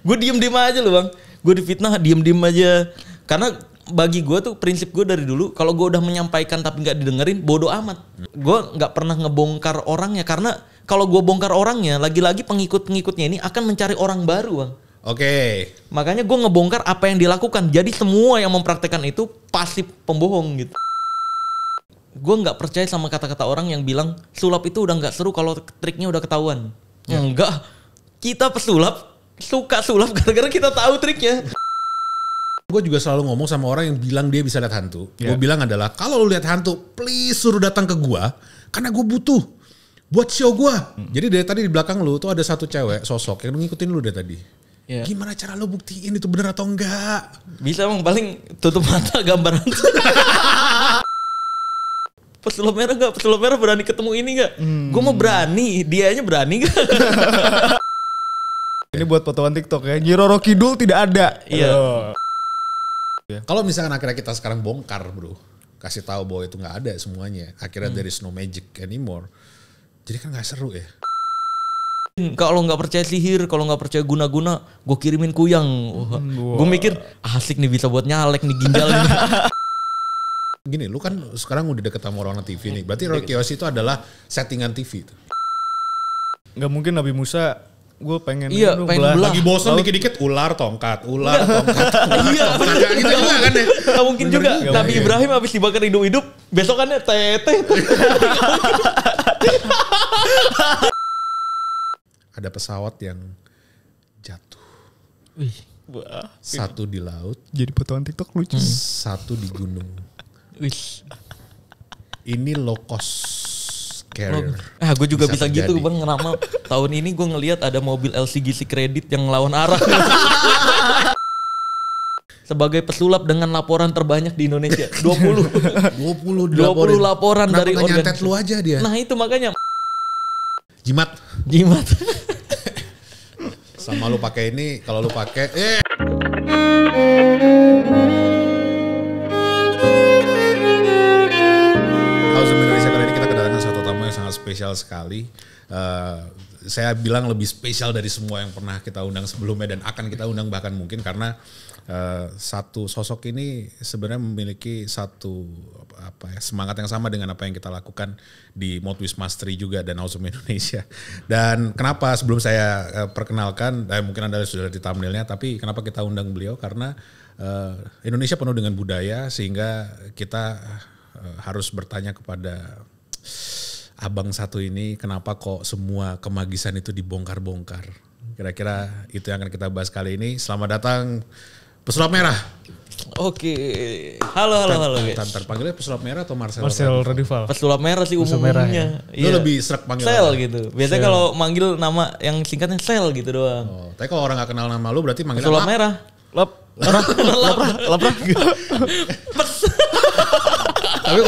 Gue diem-diem aja loh bang. Gue difitnah diem-diem aja. Karena bagi gue tuh prinsip gue dari dulu, kalau gue udah menyampaikan tapi nggak didengerin, bodo amat. Gue nggak pernah ngebongkar orangnya, karena kalau gue bongkar orangnya, lagi-lagi pengikut-pengikutnya ini akan mencari orang baru bang. Oke. Makanya gue ngebongkar apa yang dilakukan. Jadi semua yang mempraktekkan itu pasti pembohong gitu. Gue nggak percaya sama kata-kata orang yang bilang sulap itu udah nggak seru kalau triknya udah ketahuan. Enggak. Kita pesulap suka sulap gara-gara kita tahu triknya. Gue juga selalu ngomong sama orang yang bilang dia bisa lihat hantu. Gue bilang adalah kalau lu lihat hantu, please suruh datang ke gue, karena gue butuh buat show gue. Jadi dari tadi di belakang lu tuh ada satu cewek sosok yang ngikutin lu dari tadi. Gimana cara lu buktiin itu bener atau enggak? Bisa emang paling tutup mata gambar hantu. Pesulap merah gak? Pesulap merah berani ketemu ini gak? Gue mau berani, dianya berani gak? Ini buat potongan TikTok ya. Nyi Roro Kidul tidak ada. Iya. Kalau misalkan akhirnya kita sekarang bongkar bro, kasih tahu bahwa itu nggak ada semuanya, akhirnya there is no magic anymore, jadi kan nggak seru ya. Kalau nggak percaya sihir, kalau nggak percaya guna-guna, gue kirimin kuyang. Gue mikir asik nih, bisa buat nyalek nih ginjal. Gini, lu kan sekarang udah deket sama orang TV nih, berarti Rokios itu adalah settingan TV itu. Gak mungkin Nabi Musa, gue pengen pengen belah. Lagi bosan dikit-dikit ular tongkat. Iya, gitu juga kan ya. Gak mungkin juga. Nabi Ibrahim habis dibakar hidup-hidup, besokannya teteh. Ada pesawat yang jatuh. Wih, satu di laut. Jadi potongan TikTok lucu. Satu di gunung. wih. Ini low cost carrier. Gue juga bisa terjadi. gitu bang, ngeramal. Tahun ini gue ngelihat ada mobil LCGC kredit yang ngelawan arah. Sebagai pesulap dengan laporan terbanyak di Indonesia. 20 laporan dari organisasi. Nyantet organisasi. lu aja dia. Nah itu makanya. Jimat. Sama lu pakai ini, kalau lu pakai Indonesia kali ini kita kedatangan satu tamu yang sangat spesial sekali. Saya bilang lebih spesial dari semua yang pernah kita undang sebelumnya dan akan kita undang bahkan mungkin karena satu sosok ini sebenarnya memiliki satu semangat yang sama dengan apa yang kita lakukan di Motwist Mastery juga dan Awesome Indonesia. Dan kenapa sebelum saya perkenalkan, mungkin Anda sudah di thumbnailnya, tapi kenapa kita undang beliau karena Indonesia penuh dengan budaya sehingga kita harus bertanya kepada abang satu ini kenapa kok semua kemagisan itu dibongkar-bongkar. Kira-kira itu yang akan kita bahas kali ini. Selamat datang Pesulap Merah. Oke. Halo guys. Panggilnya Pesulap Merah atau Marcel Radival. Pesulap Merah sih umumnya. Lu lebih serak panggil Sel gitu. Biasanya kalau manggil nama yang singkatnya Sel gitu doang. Oh, tapi kalau orang gak kenal nama lu berarti manggilnya Pesulap Merah. Lapra. Tapi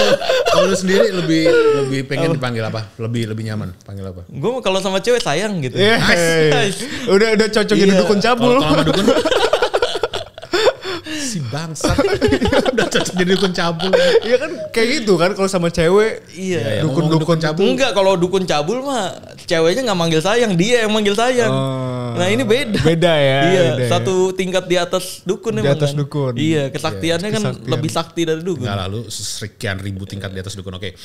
kalau lu sendiri lebih pengen dipanggil apa? Lebih nyaman panggil apa? Gue kalau sama cewek sayang gitu. Nice. Udah cocok jadi dukun cabul. Kalau sama dukun si bangsat udah cocok jadi dukun cabul. Iya kan kayak gitu kan kalau sama cewek. Iya. Dukun cabul. Enggak, kalau dukun cabul mah ceweknya nggak manggil sayang, dia yang manggil sayang. Nah ini beda. Beda ya. Iya, beda satu tingkat di atas dukun di emang atas kan. dukun. Iya, kesaktiannya kan lebih sakti dari dukun. Enggak lalu sekian ribu tingkat di atas dukun. Oke.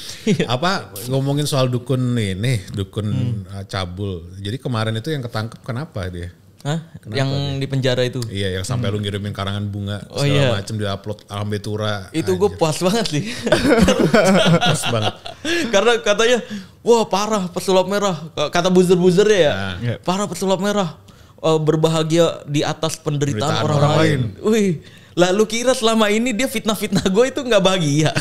Apa ngomongin soal dukun ini, dukun cabul. Jadi kemarin itu yang ketangkep kenapa dia? Hah? Yang di penjara itu? Iya, yang sampai lu ngirimin karangan bunga segala macam diupload Alambetura. Itu gue puas banget sih. Puas banget. Karena katanya, wah parah pesulap merah. Kata buzzer-buzzernya ya, parah pesulap merah. Berbahagia di atas penderitaan orang lain. Wih, lalu kira selama ini dia fitnah-fitnah gue itu nggak bahagia?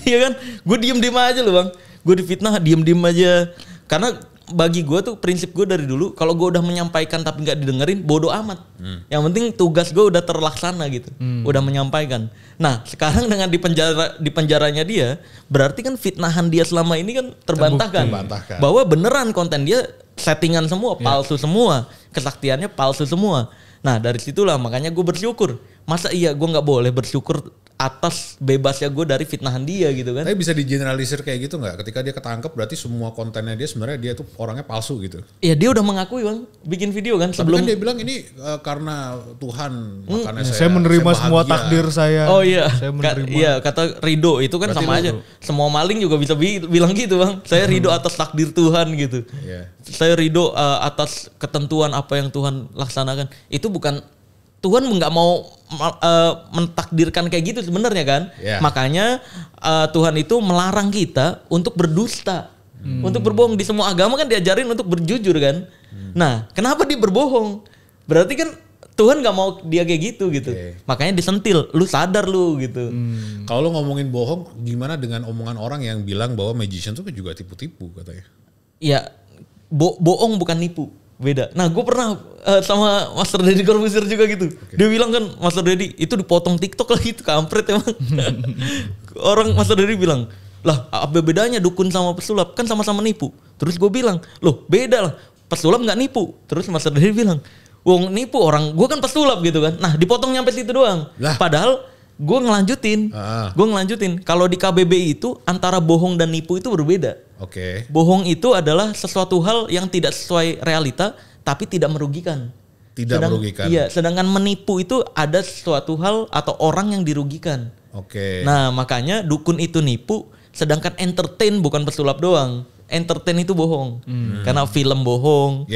Iya kan? Gue diem-diem aja loh bang. Gue difitnah diem-diem aja. Karena bagi gue tuh prinsip gue dari dulu, kalau gue udah menyampaikan tapi nggak didengerin, bodo amat. Yang penting tugas gue udah terlaksana gitu, udah menyampaikan. Nah sekarang dengan di penjaranya dia, berarti kan fitnahan dia selama ini kan terbantahkan. Bahwa beneran konten dia settingan semua, palsu semua, kesaktiannya palsu semua. Nah dari situlah makanya gue bersyukur. Masa iya gue nggak boleh bersyukur atas bebasnya gue dari fitnahan dia gitu kan. Tapi bisa digeneralisir kayak gitu nggak? Ketika dia ketangkep berarti semua kontennya dia sebenarnya dia tuh orangnya palsu gitu. Iya dia udah mengakui bang, bikin video kan sebelum. Tapi kan dia bilang ini karena Tuhan makanya saya menerima semua takdir saya. Oh iya, saya menerima. iya kata Ridho itu kan berarti sama aja. Semua maling juga bisa bilang gitu bang. Saya ridho atas takdir Tuhan gitu. Yeah. Saya ridho atas ketentuan apa yang Tuhan laksanakan. Itu bukan Tuhan nggak mau mentakdirkan kayak gitu sebenarnya kan. Yeah. Makanya Tuhan itu melarang kita untuk berdusta, untuk berbohong. Di semua agama kan diajarin untuk berjujur kan. Nah, kenapa dia berbohong? Berarti kan Tuhan nggak mau dia kayak gitu. Okay. Makanya disentil, lu sadar lu gitu. Kalau lu ngomongin bohong, gimana dengan omongan orang yang bilang bahwa magician tuh juga tipu-tipu katanya? Iya, bohong bukan nipu. Beda. Nah gue pernah sama Master Deddy Corbuzier juga gitu. Okay. Dia bilang kan Master Deddy itu dipotong TikTok lagi itu kampret emang. Orang Master Deddy bilang, lah apa bedanya dukun sama pesulap? Kan sama-sama nipu. Terus gue bilang, loh beda lah. Pesulap gak nipu. Terus Master Deddy bilang, wong nipu orang, gue kan pesulap gitu kan. Nah dipotong nyampe situ doang. Lah. Padahal gue ngelanjutin. Kalau di KBBI itu antara bohong dan nipu itu berbeda. Oke. Okay. Bohong itu adalah sesuatu hal yang tidak sesuai realita tapi tidak merugikan. Merugikan. Iya, sedangkan menipu itu ada sesuatu hal atau orang yang dirugikan. Oke. Okay. Nah, makanya dukun itu nipu, sedangkan entertain bukan pesulap doang. Entertain itu bohong. Karena film bohong.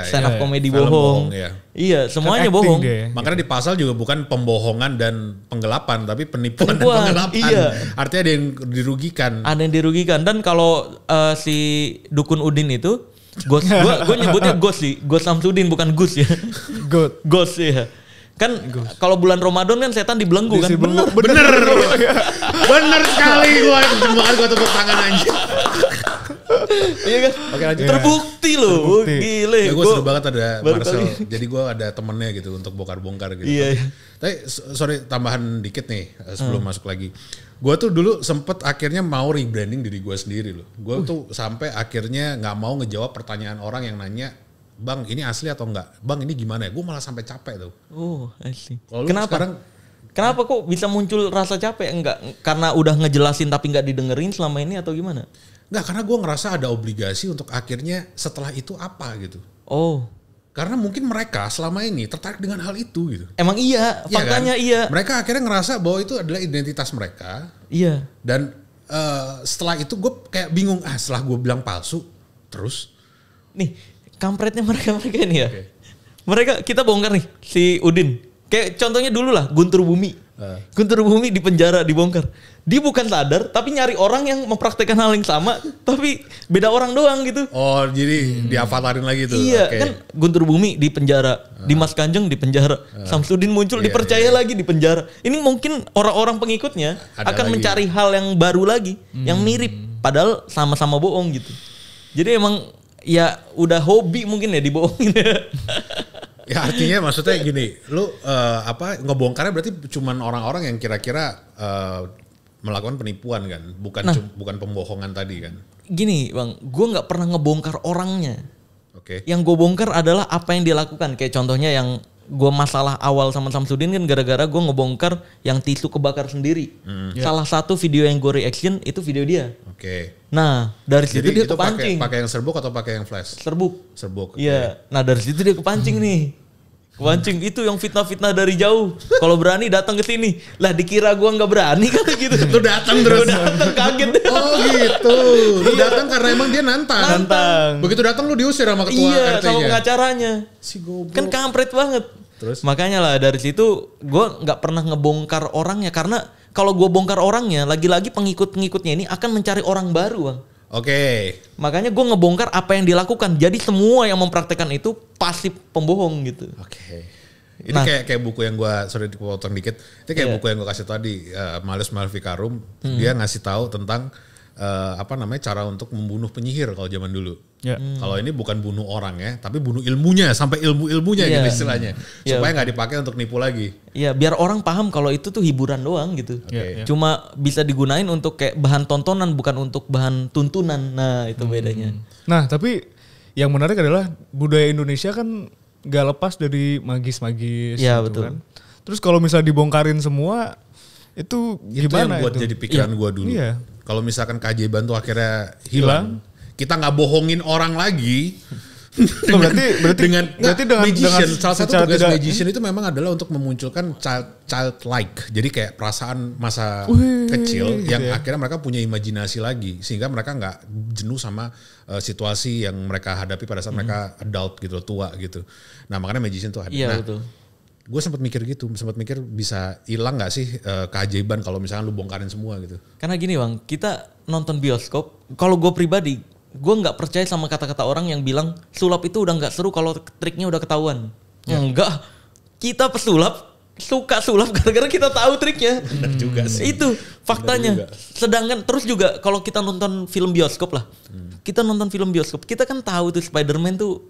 Stand up comedy bohong. Iya, semuanya kan bohong. Makanya di pasal juga bukan pembohongan dan penggelapan, tapi penipuan dan penggelapan. Iya. Artinya ada yang dirugikan. Ada yang dirugikan. Dan kalau si dukun Udin itu, gue nyebutnya Ghost sih. Ghost Samsudin bukan Gus ya. Ghost ya. Kan kalau bulan Ramadan kan setan dibelenggu kan. Bener sekali gue tepuk tangan aja. Iya kan? Oke, lanjut. Terbukti loh. Gile. Ya, gue seru banget ada Marcel. Jadi gue ada temennya gitu untuk bongkar-bongkar gitu. Iya. Tapi sorry tambahan dikit nih sebelum masuk lagi. Gue tuh dulu sempet akhirnya mau rebranding diri gue sendiri loh. Gue tuh sampai akhirnya gak mau ngejawab pertanyaan orang yang nanya, Bang ini asli atau enggak? Bang ini gimana ya? Gue malah sampai capek tuh. Oh asli. Kenapa? Kenapa kok bisa muncul rasa capek? Enggak karena udah ngejelasin tapi gak didengerin selama ini atau gimana? Enggak, karena gue ngerasa ada obligasi untuk akhirnya setelah itu apa gitu. Oh. Karena mungkin mereka selama ini tertarik dengan hal itu gitu. Emang iya, faktanya kan? Iya. Mereka akhirnya ngerasa bahwa itu adalah identitas mereka. Iya. Dan setelah itu gue kayak bingung, setelah gue bilang palsu, terus? Nih, kampretnya mereka ini ya. Okay. Mereka, kita bongkar nih, si Udin. Kayak contohnya dulu lah, Guntur Bumi. Guntur Bumi di penjara, dibongkar. Dia bukan sadar, tapi nyari orang yang mempraktekkan hal yang sama, tapi beda orang doang gitu. Oh, jadi diavatarin lagi tuh. Iya, kan Guntur Bumi di penjara, Dimas Kanjeng di penjara, Samsudin muncul dipercaya lagi di penjara. Ini mungkin orang-orang pengikutnya akan mencari hal yang baru lagi, yang mirip, padahal sama-sama bohong gitu. Jadi emang ya udah hobi mungkin ya dibohongin. Ya artinya maksudnya gini, lu ngebongkarnya berarti cuman orang-orang yang kira-kira melakukan penipuan kan, bukan pembohongan tadi kan. Gini Bang, gue nggak pernah ngebongkar orangnya. Oke. Yang gue bongkar adalah apa yang dia lakukan. Kayak contohnya yang gue masalah awal sama Samsudin kan gara-gara gue ngebongkar yang tisu kebakar sendiri. Salah satu video yang gue reaction itu video dia. Oke. Nah dari situ dia kepancing. Pakai yang serbuk atau pakai yang flash? Serbuk. Iya. Nah dari situ dia kepancing nih. Kepancing itu yang fitnah-fitnah dari jauh. Kalau berani datang ke sini. Lah dikira gua nggak berani kata gitu. Lu datang terus. Lu datang kaget. Oh gitu. Lu datang karena emang dia nantang. Begitu datang lu diusir sama ketua RT-nya. Iya, sama pengacaranya. Si goblok. Kan kampret banget. Terus? Makanya lah dari situ gua nggak pernah ngebongkar orangnya karena kalau gua bongkar orangnya, lagi-lagi pengikut-pengikutnya ini akan mencari orang baru, Bang. Oke. Makanya gue ngebongkar apa yang dilakukan. Jadi semua yang mempraktekkan itu pasti pembohong gitu. Oke. Ini kayak buku yang gue, sorry dipotong dikit. Itu kayak buku yang gue kasih tadi, Malleus Maleficarum. Dia ngasih tahu tentang cara untuk membunuh penyihir kalau zaman dulu. Kalau ini bukan bunuh orang ya, tapi bunuh ilmunya sampai ilmunya gitu istilahnya. Supaya nggak dipakai untuk nipu lagi. Iya, biar orang paham kalau itu tuh hiburan doang gitu. Cuma bisa digunain untuk kayak bahan tontonan bukan untuk bahan tuntunan. Nah, itu bedanya. Nah, tapi yang menarik adalah budaya Indonesia kan nggak lepas dari magis-magis gitu betul. Kan. Terus kalau misalnya dibongkarin semua, Itu Itu gimana yang buat itu? jadi pikiran gue dulu. Iya. Kalau misalkan keajaiban tuh akhirnya hilang, kita nggak bohongin orang lagi. Berarti dengan magician, salah satu tugas magician itu memang adalah untuk memunculkan childlike. Jadi kayak perasaan masa kecil yang akhirnya mereka punya imajinasi lagi, sehingga mereka nggak jenuh sama situasi yang mereka hadapi pada saat mereka adult gitu, tua gitu. Nah makanya magician tuh ada. Iya, Nah, betul. gue sempat mikir bisa hilang nggak sih keajaiban kalau misalnya lu bongkarin semua gitu. Karena gini Bang, kita nonton bioskop, kalau gue pribadi, gue nggak percaya sama kata-kata orang yang bilang sulap itu udah nggak seru kalau triknya udah ketahuan. Enggak, kita pesulap suka sulap gara-gara kita tahu triknya. Benar juga sih. Itu faktanya. Sedangkan terus juga kalau kita nonton film bioskop lah, kita nonton film bioskop, kita kan tahu tuh Spider-Man tuh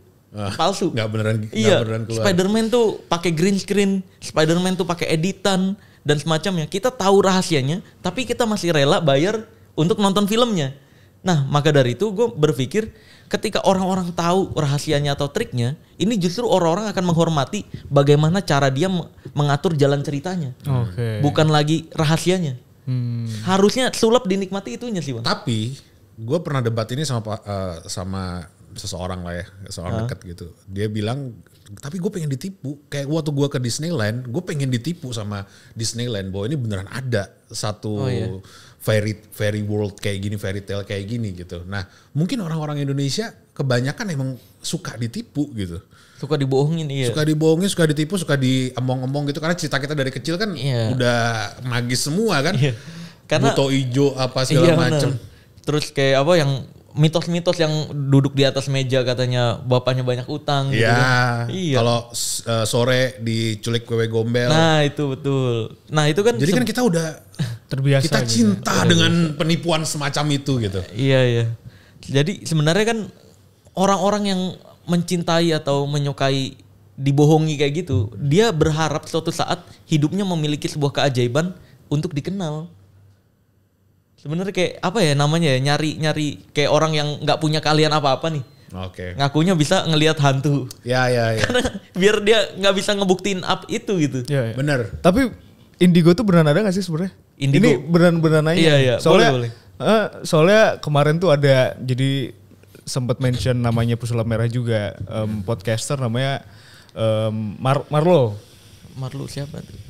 palsu. Nggak beneran keluar. Spider-Man tuh pakai green screen, Spider-Man tuh pakai editan dan semacamnya. Kita tahu rahasianya, tapi kita masih rela bayar untuk nonton filmnya. Nah, maka dari itu gue berpikir ketika orang-orang tahu rahasianya atau triknya, ini justru orang-orang akan menghormati bagaimana cara dia mengatur jalan ceritanya. Bukan lagi rahasianya. Harusnya sulap dinikmati itunya sih Bang. Tapi gue pernah debat ini sama seseorang lah ya, seorang dekat gitu. Dia bilang, tapi gue pengen ditipu. Kayak waktu gue ke Disneyland, gue pengen ditipu sama Disneyland bahwa ini beneran ada satu fairy world kayak gini, fairy tale kayak gini gitu. Nah mungkin orang-orang Indonesia kebanyakan emang suka ditipu gitu. Suka dibohongin, iya. Suka dibohongin, suka ditipu, suka diemong-emong gitu. Karena cerita kita dari kecil kan udah magis semua kan. Iya. Karena buto ijo apa segala macem. Terus kayak apa yang mitos-mitos yang duduk di atas meja katanya bapaknya banyak utang gitu kan. Iya. Kalau sore diculik wewe gombel. Nah itu betul. Nah itu kan. Jadi kan kita udah terbiasa. Kita cinta dengan penipuan semacam itu gitu. Iya. Jadi sebenarnya kan orang-orang yang mencintai atau menyukai dibohongi kayak gitu, dia berharap suatu saat hidupnya memiliki sebuah keajaiban untuk dikenal. Sebenarnya kayak apa ya namanya ya, nyari kayak orang yang nggak punya keahlian apa-apa nih. Oke. Ngakunya bisa ngelihat hantu. Ya. Karena biar dia nggak bisa ngebuktiin up itu gitu. Ya. Bener. Tapi indigo tuh beneran ada gak sih sebenarnya? Indigo. Ini beneran nanya. Iya. Soalnya, boleh. Soalnya kemarin tuh ada, jadi sempat mention namanya pesulap merah juga, podcaster namanya Marlo. Marlo siapa tuh?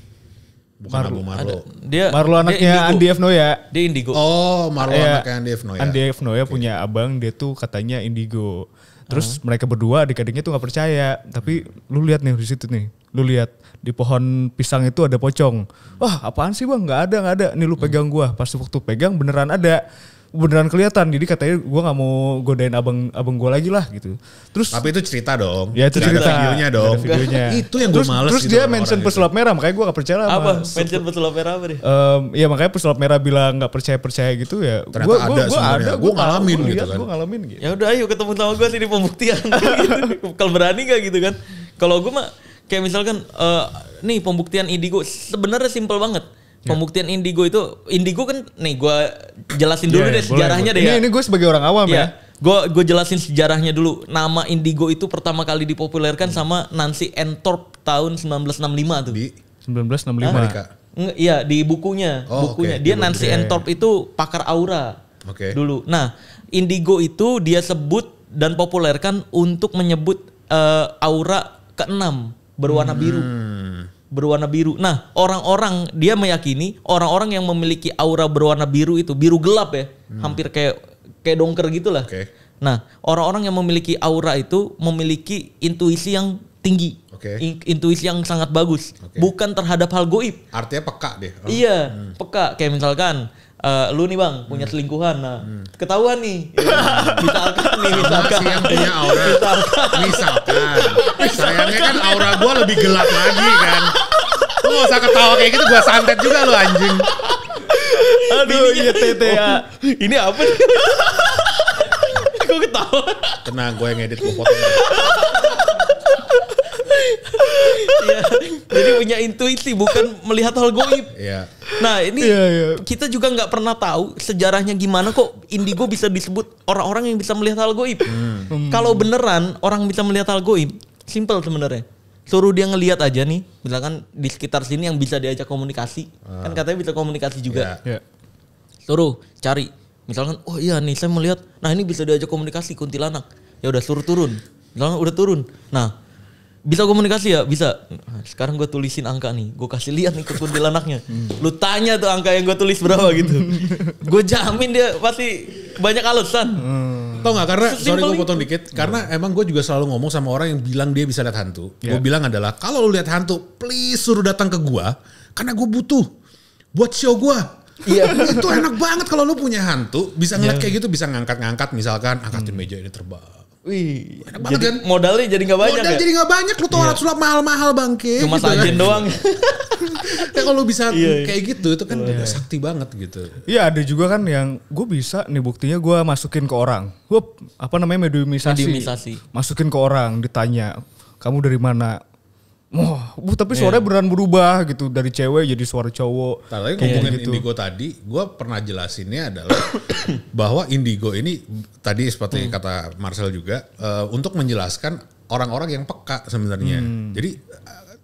Bukan Abu Marlo. Marlo anaknya Andi F. Noya. Dia indigo. Oh, Marlo anaknya Andi F. Noya. Andi F. Noya punya abang, dia tuh katanya indigo. Terus mereka berdua adik-adiknya tuh gak percaya. Tapi lu lihat nih di situ nih. Lu lihat di pohon pisang itu ada pocong. Wah apaan sih bang? Gak ada. Nih lu pegang gua. Pas waktu pegang beneran ada. Beneran kelihatan. Jadi katanya gua gak mau godain abang gua lagi lah gitu. Terus tapi itu cerita dong. Ya itu cerita. Ada videonya dong. Ada videonya. Itu yang gue males terus gitu. Terus dia mention pesulap merah. Makanya gua gak percaya lah. Apa? Mention pesulap merah apa deh? Ya makanya pesulap merah bilang gak percaya gitu ya. Ternyata ada sebenarnya. Gue ngalamin gitu kan. Gue ngalamin gitu. Ya udah ayo ketemu sama gue sini pembuktian. Gitu. Kalau berani gak gitu kan? Kalau gue mah kayak misalkan nih pembuktian indigo sebenarnya simpel banget. Pembuktian indigo kan nih gue jelasin dulu deh sejarahnya deh ya. Ini gue sebagai orang awam ya. Gue jelasin sejarahnya dulu. Nama indigo itu pertama kali dipopulerkan sama Nancy Ann Thorpe tahun 1965 tuh. Di 1965. Amerika. Iya di bukunya. Okay. Dia Nancy Ann Thorpe itu pakar aura. Dulu. Nah indigo itu dia sebut dan populerkan untuk menyebut aura keenam berwarna biru. Nah, orang-orang dia meyakini orang-orang yang memiliki aura berwarna biru itu biru gelap ya, hampir kayak dongker gitulah. Nah, orang-orang yang memiliki aura itu memiliki intuisi yang tinggi, intuisi yang sangat bagus, bukan terhadap hal goib. Artinya peka deh. Iya, peka. Kayak misalkan lu nih bang punya selingkuhan, nah ketahuan nih, misalkan yang punya aura, misalkan sayangnya kan aura gue lebih gelap lagi kan, lu gak usah ketawa kayak gitu, gue santet juga lu anjing. Aduh iya TTA. Ini apa nih? Gue ketawa. Tenang, gue yang edit, gue potong. Ya, jadi punya intuisi bukan melihat hal goib. Nah ini kita juga nggak pernah tahu sejarahnya gimana kok indigo bisa disebut orang-orang yang bisa melihat hal goib. Kalau beneran orang bisa melihat hal goib, simple sebenarnya. suruh dia ngelihat aja nih, misalkan di sekitar sini yang bisa diajak komunikasi. Kan katanya bisa komunikasi juga. Ya. Suruh cari. Misalkan, oh iya nih saya melihat, nah ini bisa diajak komunikasi kuntilanak. Ya udah suruh turun. Misalkan udah turun. Nah, bisa komunikasi ya? Bisa. Nah, sekarang gue tulisin angka nih. Gue kasih lihat nih ke kuntilanaknya. Lu tanya tuh angka yang gue tulis berapa gitu. Gue jamin dia pasti banyak alasan. Tau gak, karena sorry gue potong dikit. Karena emang gue juga selalu ngomong sama orang yang bilang dia bisa lihat hantu. Gue bilang adalah, kalau lu lihat hantu, please suruh datang ke gue. Karena gue butuh buat show gue. Iya. Itu enak banget kalau lu punya hantu. Bisa ngeliat kayak gitu, bisa ngangkat-ngangkat. Misalkan angkatin meja ini terbang. Wih, enak banget kan? Modalnya jadi gak banyak. Modal jadi gak banyak, lu tuh alat sulap mahal-mahal bangke. Cuma gitu sajen doang. Ya kalau bisa kayak gitu, itu kan sakti banget gitu. Iya ada juga kan yang gue bisa nih buktinya gue masukin ke orang. Mediumisasi. Masukin ke orang, ditanya, kamu dari mana? Tapi suaranya beneran berubah gitu, dari cewek jadi suara cowok. Tapi ngomongin indigo tadi, gue pernah jelasinnya adalah bahwa indigo ini tadi seperti kata Marcel juga untuk menjelaskan orang-orang yang peka sebenarnya. Jadi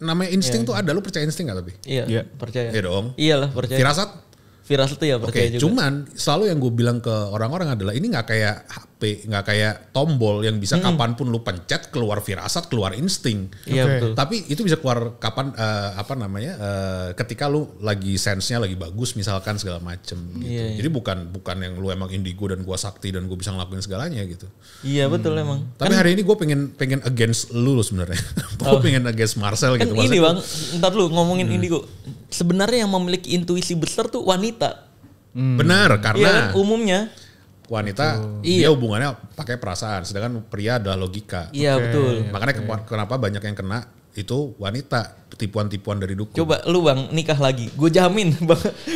namanya insting tuh ada, lu percaya insting gak tapi? Iya, percaya. Iya dong. Iyalah percaya. Firasat tuh ya percaya juga. Cuman selalu yang gue bilang ke orang-orang adalah ini nggak kayak HP, nggak kayak tombol yang bisa kapanpun lu pencet keluar firasat, keluar insting. Iya betul. Tapi itu bisa keluar kapan ketika lu lagi sense-nya lagi bagus misalkan segala macem gitu. Iya. Jadi bukan yang lu emang indigo dan gua sakti dan gue bisa ngelakuin segalanya gitu. Iya betul emang. Tapi hari ini gue pengen against lu sebenarnya. Gue pengen against Marcel kan gitu. Ini Bang, ntar lu ngomongin indigo. Sebenarnya yang memiliki intuisi besar tuh wanita. Benar, karena iya kan, umumnya wanita dia hubungannya pakai perasaan, sedangkan pria adalah logika. Iya betul. Makanya kenapa banyak yang kena itu wanita, tipuan-tipuan dari dukun. Coba lu Bang nikah lagi, gue jamin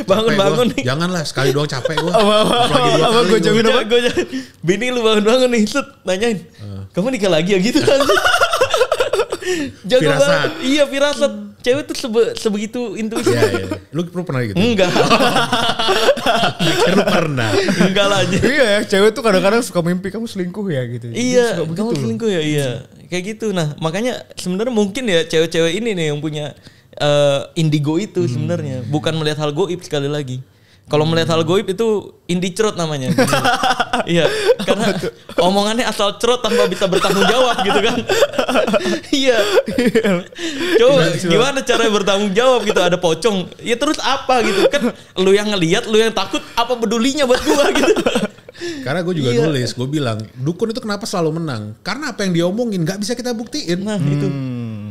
bangun nih. Janganlah sekali doang capek gue. Gue jamin apa? Bini lu bangun nih, nanyain, kamu nikah lagi ya gitu kan? Jago banget. Iya firasat. Cewek tuh sebegitu intuisi. Iya. Lu pernah gitu? Enggak. Lu pernah? Enggak lah. Iya ya, cewek tuh kadang-kadang suka mimpi kamu selingkuh ya gitu. Iya, kamu selingkuh ya, iya. Kayak gitu. Nah, makanya sebenarnya mungkin ya cewek-cewek ini nih yang punya indigo itu sebenarnya. Bukan melihat hal goib sekali lagi. Kalau melihat hal goib itu indie cerot namanya. Iya, karena omongannya asal cerot tanpa bisa bertanggung jawab gitu kan. Iya. Coba gimana cara bertanggung jawab gitu, ada pocong. Ya terus apa gitu kan, lu yang ngelihat, lu yang takut, apa pedulinya buat gua gitu. Karena gue juga nulis, gue bilang dukun itu kenapa selalu menang? Karena apa yang dia omongin gak bisa kita buktiin. Nah itu.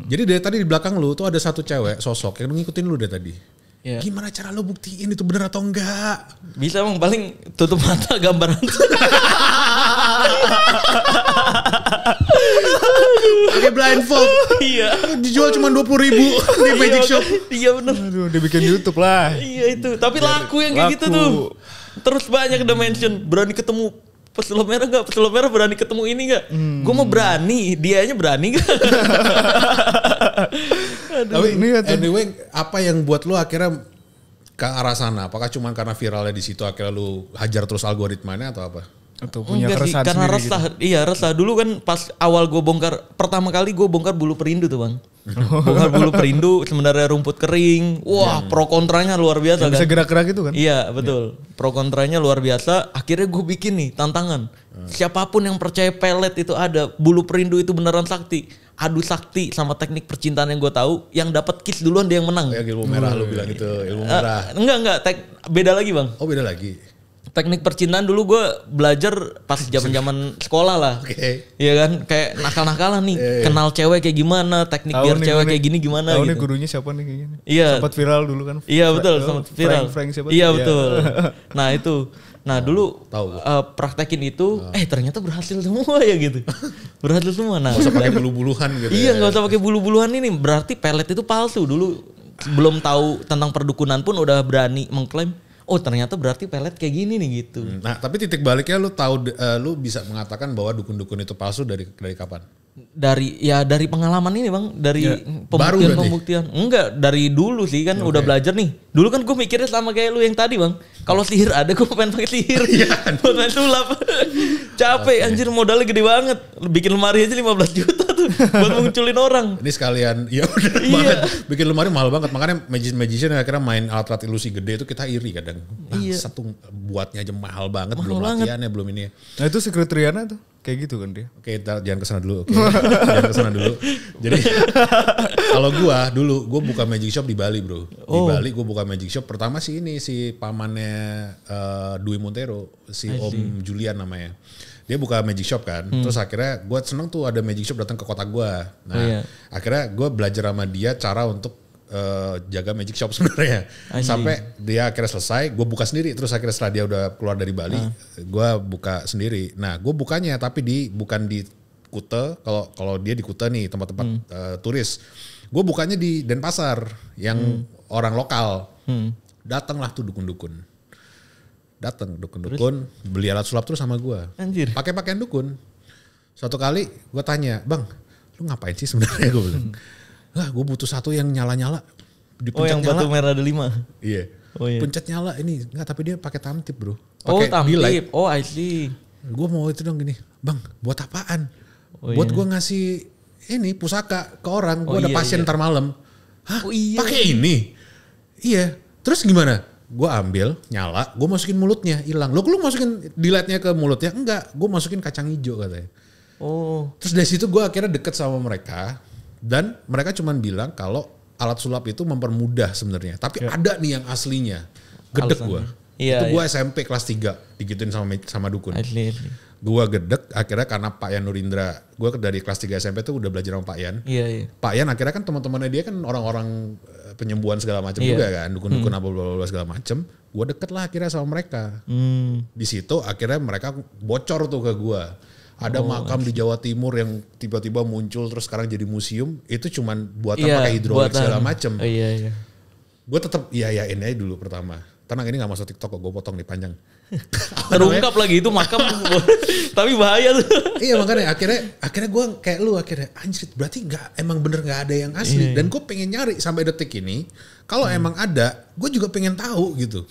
Jadi dari tadi di belakang lu tuh ada satu cewek sosok yang ngikutin lu dari tadi. Ya. Gimana cara lo buktiin itu bener atau enggak? Bisa Bang, paling tutup mata gambaran. Pakai blindfold. Iya. Dijual cuma 20.000 di Magic Shop. Iya bener. Aduh, dibikin YouTube lah. Iya itu. Tapi laku yang kayak gitu tuh. Terus banyak udah mention, berani ketemu pesulap merah gak? Pesulap merah berani ketemu ini gak? Gue mau berani, dianya berani gak? Tapi anyway, apa yang buat lu akhirnya ke arah sana? Apakah cuma karena viralnya di situ akhirnya lu hajar terus algoritmanya atau apa? Atau punya keresahan karena resah gitu. Iya resah. Dulu kan pas awal gue bongkar, pertama kali gue bongkar bulu perindu tuh Bang. Bongkar bulu perindu, sebenarnya rumput kering. Wah pro kontranya luar biasa kan. Bisa gerak-gerak itu kan. Iya betul. Pro kontranya luar biasa. Akhirnya gue bikin nih tantangan. Siapapun yang percaya pelet itu ada, bulu perindu itu beneran sakti, adu sakti sama teknik percintaan yang gue tahu, yang dapat kiss duluan dia yang menang. Oh, ya, ilmu merah lu bilang itu, ilmu merah. Enggak, beda lagi Bang. Oh beda lagi. Teknik percintaan dulu gue belajar pas zaman sekolah lah. Oke. Iya kan, kayak nakal-nakalan nih. Kenal cewek kayak gimana, teknik biar cewek kayak gini gimana tahu gitu. Nih gurunya siapa nih kayak gini. Iya. Sempat viral dulu kan. Iya betul, sempat viral. Frank siapa? Iya betul. Nah itu. Nah dulu tahu. Praktekin itu, ternyata berhasil semua ya gitu. Berhasil semua. Nah, gak usah pakai bulu-buluhan gitu. Iya, nggak usah pakai bulu-buluhan ini. Berarti pelet itu palsu. Dulu belum tahu tentang perdukunan pun udah berani mengklaim. Oh ternyata berarti pelet kayak gini nih gitu. Nah tapi titik baliknya lu tahu, lu bisa mengatakan bahwa dukun-dukun itu palsu dari kapan? Dari pengalaman ini Bang, dari pembuktian. Enggak, dari dulu sih kan udah belajar nih. Dulu kan gue mikirnya sama kayak lu yang tadi Bang. Kalau sihir ada gue pengen pakai sihir. Buat main sulap. Capek anjir, modalnya gede banget. Bikin lemari aja 15 juta tuh. buat munculin orang. Ini sekalian, ya udah banget. Bikin lemari mahal banget. Makanya magician akhirnya main alat-alat ilusi gede itu kita iri kadang. Satu buatnya aja mahal banget. Belum latihannya, belum ini. Nah itu Secret Riana tuh. Kayak gitu kan dia. Oke, jangan kesana dulu. Jangan kesana dulu. Jadi kalau gue buka magic shop di Bali bro. Di Bali gue buka magic shop. Pertama sih ini si pamannya Dwi Montero, si Om Julian namanya. Dia buka magic shop kan. Terus akhirnya gue seneng tuh ada magic shop datang ke kota gue. Nah akhirnya gue belajar sama dia cara untuk jaga magic shop sebenarnya. Sampai dia akhirnya selesai, gue buka sendiri. Terus akhirnya setelah dia udah keluar dari Bali, gue buka sendiri. Nah gue bukanya tapi bukan di Kuta. Kalau dia di Kuta nih tempat-tempat turis. Gue bukanya di Denpasar yang orang lokal. Datanglah tuh dukun-dukun. Beli alat sulap terus sama gue. Pakai pakaian dukun. Suatu kali gue tanya, bang, lu ngapain sih sebenarnya, gue bilang. Gue butuh satu yang nyala-nyala. Yang nyala. batu merah ada 5. Iya. Pencet nyala ini. Enggak, tapi dia pakai tamtip bro. Tamtip. Oh I see. Gue mau itu dong gini. Bang, buat apaan? Buat gue ngasih ini pusaka ke orang. Gue ada pasien ntar malam. Hah? Pakai ini? Iya. Terus gimana? Gue ambil, nyala, gue masukin mulutnya, hilang. Lu masukin dilatnya ke mulutnya? Enggak, gue masukin kacang hijau katanya. Terus dari situ gue akhirnya deket sama mereka. Dan mereka cuman bilang kalau alat sulap itu mempermudah sebenarnya. Tapi ada nih yang aslinya. Gedek gue. Itu gue SMP kelas 3 digituin sama dukun. Gue gedek akhirnya karena Pak Yan Nurindra. Gue dari kelas 3 SMP tuh udah belajar sama Pak Yan. Pak Yan akhirnya kan teman-temannya dia kan orang-orang penyembuhan segala macam juga kan. Dukun-dukun apa segala macam. Gue deket lah akhirnya sama mereka. Di situ akhirnya mereka bocor tuh ke gue. Ada makam di Jawa Timur yang tiba-tiba muncul terus sekarang jadi museum. Itu cuman buatan pakai hidrolik segala macem. Gue tetap ini aja dulu pertama. Tenang, ini gak masuk TikTok kok, gue potong nih panjang. Terungkap lagi itu makam. Tapi bahaya tuh. Iya makanya akhirnya gue kayak lu akhirnya anjir berarti emang bener gak ada yang asli. Dan gue pengen nyari sampai detik ini. Kalau emang ada, gue juga pengen tahu gitu.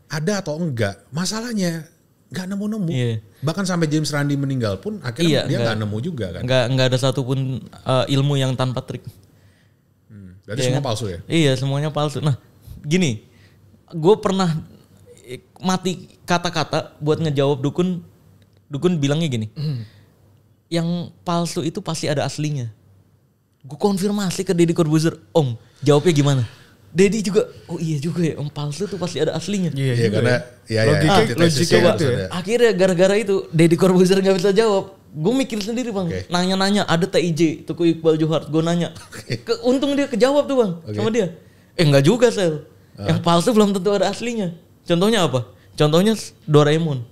Ada atau enggak. Masalahnya gak nemu-nemu. Bahkan sampai James Randi meninggal pun akhirnya dia gak nemu juga kan. Gak ada satupun ilmu yang tanpa trik. Berarti semua palsu ya? Iya semuanya palsu. Nah gini, gue pernah mati kata-kata buat ngejawab dukun. Dukun bilangnya gini, yang palsu itu pasti ada aslinya. Gue konfirmasi ke Deddy Corbuzier, Om jawabnya gimana? Deddy juga, oh iya juga ya, Om palsu tuh pasti ada aslinya. Iya karena logika coba. Akhirnya gara-gara itu Deddy Corbuzier gak bisa jawab. Gue mikir sendiri bang, nanya-nanya ada TIJ, Tuku Iqbal Johar, gue nanya. Untung dia kejawab tuh bang, sama dia. Enggak juga Sel, yang palsu belum tentu ada aslinya. Contohnya apa? Contohnya Doraemon.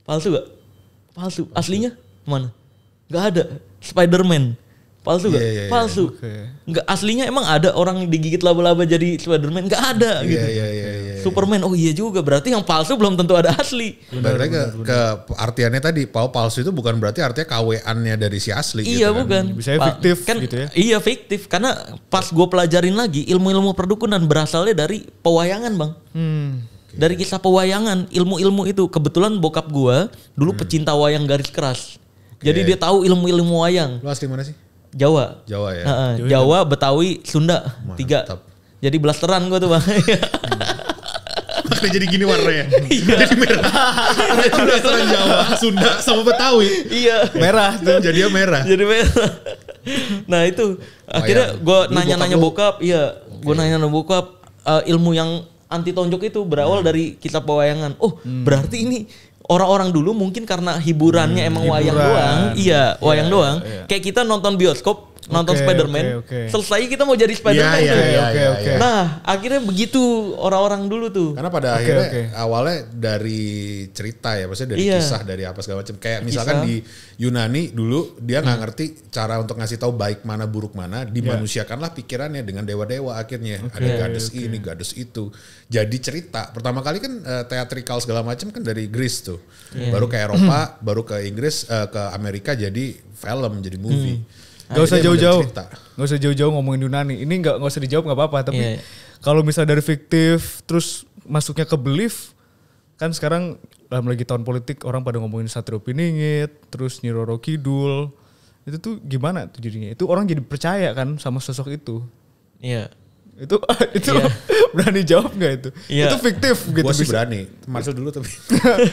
Palsu gak? Palsu. Aslinya mana? Gak ada. Spider-Man. Palsu gak? Palsu. Nggak, aslinya emang ada orang digigit laba-laba jadi Spider-Man? Gak ada gitu. Superman, oh iya juga. Berarti yang palsu belum tentu ada asli. Berarti ke artiannya tadi, palsu itu bukan berarti artinya KW-annya dari si asli. Iya gitu bukan. Kan? Bisa fiktif kan, gitu ya. Iya fiktif. Karena pas gue pelajarin lagi, ilmu-ilmu perdukunan berasalnya dari pewayangan bang. Dari kisah pewayangan, ilmu-ilmu itu. Kebetulan bokap gue dulu pecinta wayang garis keras. Jadi dia tahu ilmu-ilmu wayang. Lu asli mana sih? Jawa ya. Jawa, Betawi, Sunda. Mantap. 3. Jadi blasteran gue tuh bang. Makanya jadi gini warnanya. Jadi merah. Itu blasteran Jawa, Sunda sama Betawi. Iya. Merah tuh. Jadinya merah. Jadi merah. Nah itu akhirnya gue nanya-nanya bokap. Iya. Gue nanya-nanya bokap. Ilmu yang anti tonjok itu berawal dari kisah pewayangan. Oh berarti ini orang-orang dulu mungkin karena hiburannya emang wayang doang. Iya, wayang doang. Kayak kita nonton bioskop, nonton Spider-Man. Selesai kita mau jadi Spider-Man. Nah, akhirnya begitu orang-orang dulu tuh. Karena pada akhirnya awalnya dari cerita ya, maksudnya dari kisah, dari apa segala macam. Kayak misalkan di Yunani dulu dia nggak ngerti cara untuk ngasih tahu baik mana buruk mana, dimanusiakanlah pikirannya dengan dewa-dewa akhirnya. Ada goddess ini, goddess itu. Jadi cerita. Pertama kali kan teatrikal segala macam kan dari Greece tuh. Baru ke Eropa, baru ke Inggris, ke Amerika jadi film, jadi movie. Gak usah jauh-jauh. Gak usah jauh-jauh ngomongin Yunani. Ini gak usah dijawab gak apa-apa. Tapi kalau misalnya dari fiktif terus masuknya ke belief. Kan sekarang dalam lagi tahun politik orang pada ngomongin Satrio Piningit. Terus Nyi Roro Kidul. Itu tuh gimana tuh jadinya? Itu orang jadi percaya kan sama sosok itu. Iya. Itu berani jawab nggak itu? Iya. Itu fiktif gitu. Gue sih berani. Marcel dulu tapi.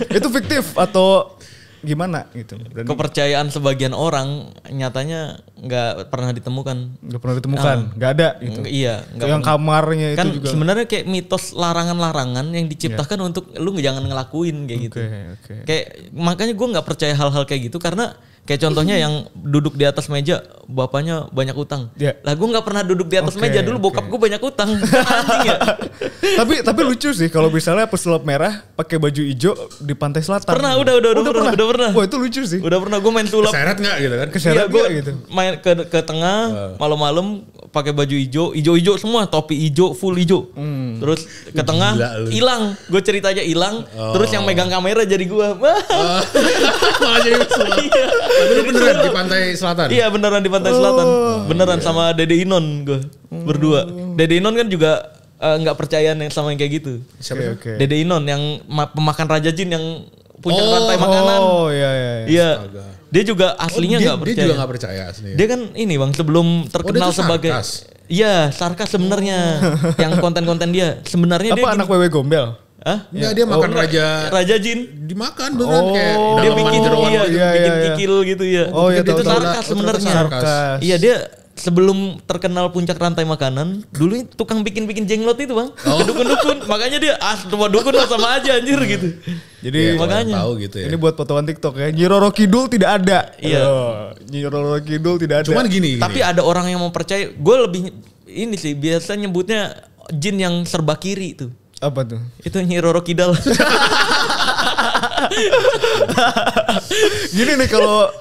Itu fiktif atau gimana gitu? Berani. Kepercayaan sebagian orang nyatanya nggak pernah ditemukan. Nggak pernah ditemukan, nggak ada gitu. Iya. Nggak Yang pernah. kamarnya itu Kan juga. sebenarnya kayak mitos larangan-larangan yang diciptakan untuk lu jangan ngelakuin kayak gitu. Oke. Kayak makanya gue nggak percaya hal-hal kayak gitu karena kayak contohnya yang duduk di atas meja bapaknya banyak utang. Ya. Lah gue nggak pernah duduk di atas Oke, meja dulu bokap oke. gue banyak utang. Anjing ya. tapi lucu sih kalau misalnya pesulap merah pakai baju hijau di pantai selatan. Pernah, udah pernah. Wah itu lucu sih. Udah pernah gue main sulap. Keseret nggak gitu kan? Keseret Iya, gue nggak gitu. main ke tengah malam-malam pakai baju hijau semua, topi hijau, full hijau. Terus ke tengah Gila lu. hilang, gue ceritanya hilang. Terus yang megang kamera jadi gue. Malah jadi pesulap. Tapi lu beneran di pantai selatan? Iya beneran di pantai selatan, beneran sama Dede Inon gue berdua. Dede Inon kan juga nggak percaya sama yang kayak gitu. Siapa? Oke. Dede Inon yang pemakan raja jin yang punya rantai makanan. Oh iya. Iya. Astaga. Dia juga aslinya nggak percaya. Dia juga nggak percaya aslinya. Dia kan ini bang sebelum terkenal tuh sebagai sarkas? iya sarkas sebenarnya yang konten-konten dia sebenarnya dia Apa anak wewe gombel? Hah? Enggak, dia makan raja jin dimakan beneran kayak dia dalaman bikin jeroan iya, gitu. bikin iya. kikil gitu ya. Oh, iya, itu tahu, tahu. sarkas sebenarnya. Sarkas. Iya dia sebelum terkenal puncak rantai makanan dulu tukang bikin jenglot itu bang ke dukun-dukun makanya dia semua dukun lah sama aja anjir gitu. Jadi Iya, kalau makanya. yang tahu gitu ya. ini buat potongan TikTok ya. Nyi Roro Kidul tidak ada. Iya. Oh, Nyi Roro Kidul tidak ada. Cuman gini. Tapi ada orang yang mau percaya. Gue lebih ini sih biasa nyebutnya jin yang serba kiri tuh. Apa tuh? Itu Nyi Roro Kidal. Gini nih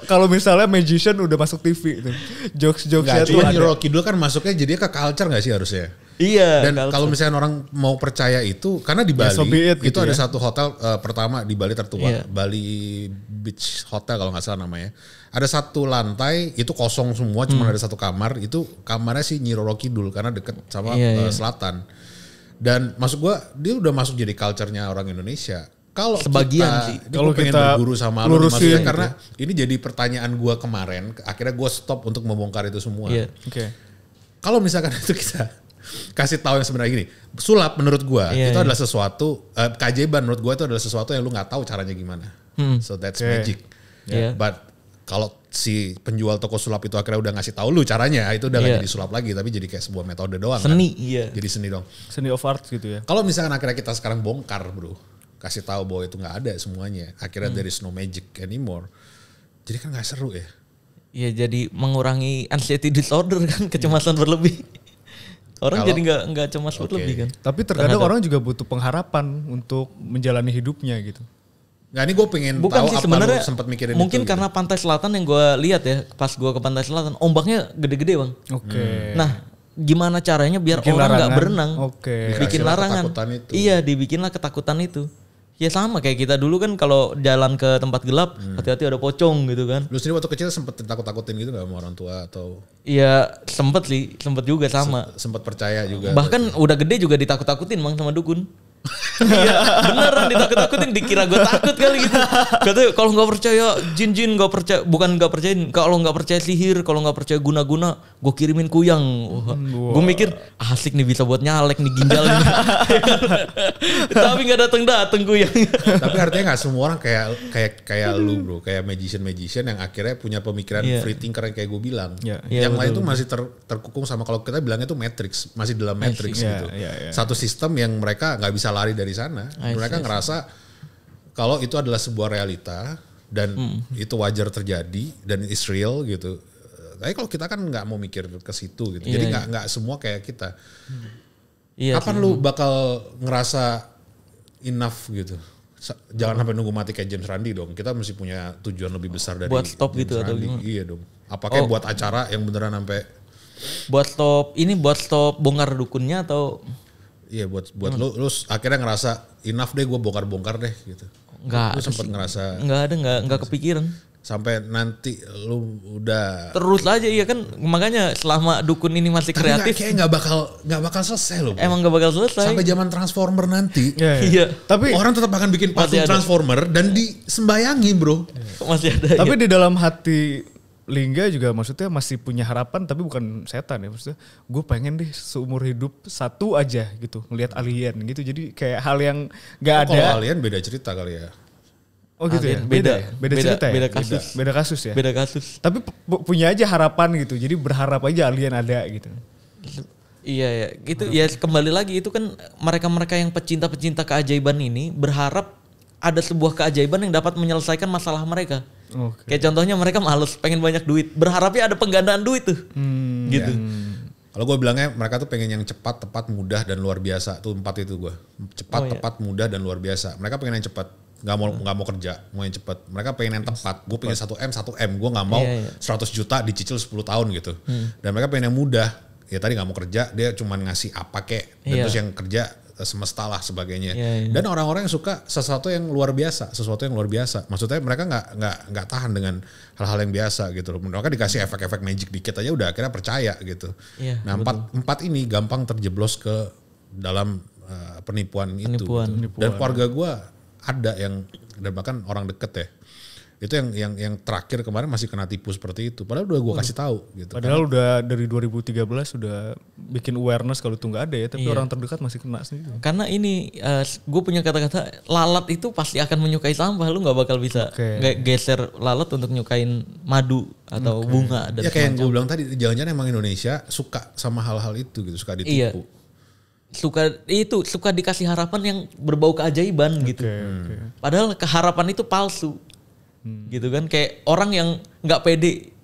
kalau misalnya magician udah masuk TV itu. Jokes-jokesnya Enggak, tuh cuma ada. Rocky dulu kan masuknya jadi ke culture gak sih harusnya? Iya. Dan kalau misalnya orang mau percaya itu, karena di Bali so be it itu gitu ada ya. satu hotel pertama di Bali tertua, Iya. Bali Beach Hotel kalau nggak salah namanya. Ada satu lantai itu kosong semua, cuma ada satu kamar. Itu kamarnya si Nyi Roro Kidul karena deket sama Iya. selatan. Dan maksud gua dia udah masuk jadi culture-nya orang Indonesia. Kalau Sebagian sih. kalau pengen kita berguru sama lu, lurusin maksudnya gitu. karena ini jadi pertanyaan gua kemarin. Akhirnya gua stop untuk membongkar itu semua. Iya. Oke. Kalau misalkan itu kita kasih tahu yang sebenarnya gini, sulap menurut gua Iya, itu iya. adalah sesuatu keajaiban menurut gua itu adalah sesuatu yang lu nggak tahu caranya gimana. So that's Oke. magic. Iya. But kalau si penjual toko sulap itu akhirnya udah ngasih tahu lu caranya, itu udah nggak Iya. jadi sulap lagi, tapi jadi kayak sebuah metode doang. Seni, kan? iya. Jadi seni dong. Seni of art gitu ya. Kalau misalkan akhirnya kita sekarang bongkar bro, kasih tahu bahwa itu nggak ada semuanya, akhirnya there is no magic anymore. Jadi kan nggak seru ya. Iya jadi mengurangi anxiety disorder kan kecemasan berlebih. Orang Kalau- jadi nggak cemas berlebih kan. Tapi terkadang Terhadap- orang juga butuh pengharapan untuk menjalani hidupnya gitu. Nggak, ini gue pengen Bukan tahu sih apa sebenarnya lu sempat mikirin mungkin itu. karena pantai selatan yang gue lihat ya pas gue ke pantai selatan ombaknya gede-gede bang. Oke. Nah gimana caranya biar Bikin orang nggak larangan. berenang? Oke. Bikin Dikasihlah larangan. ketakutan itu. Iya dibikinlah ketakutan itu. Ya sama kayak kita dulu kan kalau jalan ke tempat gelap hati-hati ada pocong gitu kan. Lu sendiri waktu kecil sempet takut-takutin gitu gak sama orang tua atau Iya sempet juga sama. sempat percaya juga? Bahkan udah gede juga ditakut-takutin bang sama dukun. Iya beneran ditakut-takutin dikira gue takut kali gitu. Katanya kalau nggak percaya jin-jin nggak percaya bukan nggak percayain kalau nggak percaya sihir kalau nggak percaya guna-guna gue kirimin kuyang. Gue mikir asik nih bisa buat nyalek nih ginjalnya. Tapi nggak datang kuyang. Tapi artinya nggak semua orang kayak lu bro, kayak magician yang akhirnya punya pemikiran Iya. free thinker yang kayak gue bilang. Iya. Iya, Yang lain betul. tuh masih terkukung sama kalau kita bilangnya tuh matrix, masih dalam matrix Iya, gitu. iya, iya. Satu sistem yang mereka nggak bisa lari dari sana. Mereka ngerasa kalau itu adalah sebuah realita dan itu wajar terjadi dan it's real gitu. Tapi kalau kita kan nggak mau mikir ke situ gitu. Iya, Jadi iya. nggak semua kayak kita. Iya. Kapan lu bakal ngerasa enough gitu? Jangan sampai nunggu mati kayak James Randi dong. Kita mesti punya tujuan lebih besar dari Buat stop James gitu atau Randi. gimana? Iya dong. Apakah buat acara yang beneran sampai buat stop bongkar dukunnya atau iya buat lu akhirnya ngerasa enough deh gue bongkar-bongkar deh gitu. nggak? Lu sempat ngerasa Nggak kepikiran. sampai nanti lu udah Terus aja iya kan makanya selama dukun ini masih tapi kreatif kayak nggak bakal selesai loh. Bro. emang gak bakal selesai. Sampai zaman Transformer nanti Iya. Iya. Tapi orang tetap akan bikin patung Masih ada. Transformer dan disembayangi bro. Masih ada. tapi ya. di dalam hati Lingga juga maksudnya masih punya harapan tapi bukan setan ya, maksudnya gue pengen deh seumur hidup satu aja gitu ngelihat alien gitu, jadi kayak hal yang nggak ada. Kalau alien beda cerita kali ya. Oh gitu alien ya, beda cerita ya, beda kasus. Tapi punya aja harapan gitu, jadi berharap aja alien ada gitu. Iya ya, gitu ya, kembali lagi itu kan mereka yang pecinta keajaiban ini berharap ada sebuah keajaiban yang dapat menyelesaikan masalah mereka. Okay. Kayak contohnya mereka males, pengen banyak duit, berharapnya ada penggandaan duit tuh, gitu. Kalau gue bilangnya mereka tuh pengen yang cepat, tepat, mudah dan luar biasa. Tuh 4 itu gue. Cepat, tepat, mudah dan luar biasa. Mereka pengen yang cepat, nggak mau kerja, mau yang cepat. Mereka pengen yang tepat. Gue pengen 1M. Gue nggak mau 100 juta dicicil 10 tahun gitu. Dan mereka pengen yang mudah. Ya tadi nggak mau kerja, dia cuma ngasih apa kek. Dan terus yang kerja semesta lah sebagainya. Dan orang-orang yang suka sesuatu yang luar biasa, Maksudnya mereka nggak tahan dengan hal-hal yang biasa gitu loh. Mereka dikasih efek-efek magic dikit aja udah akhirnya percaya gitu. Nah empat ini gampang terjeblos ke dalam penipuan itu. Gitu. Dan keluarga gue ada yang, dan bahkan orang deket ya. Itu yang terakhir kemarin masih kena tipu seperti itu. Padahal udah gue kasih tahu gitu. Padahal udah dari 2013 udah bikin awareness kalau itu nggak ada ya, tapi orang terdekat masih kena sendiri. Karena ini gue punya kata-kata, lalat itu pasti akan menyukai sampah, lu nggak bakal bisa geser lalat untuk nyukain madu atau bunga. Dan ya kayak yang gue bilang tadi, jangan-jangan emang Indonesia suka sama hal-hal itu gitu, suka ditipu. Suka dikasih harapan yang berbau keajaiban gitu. Padahal keharapan itu palsu. Gitu kan, kayak orang yang nggak pede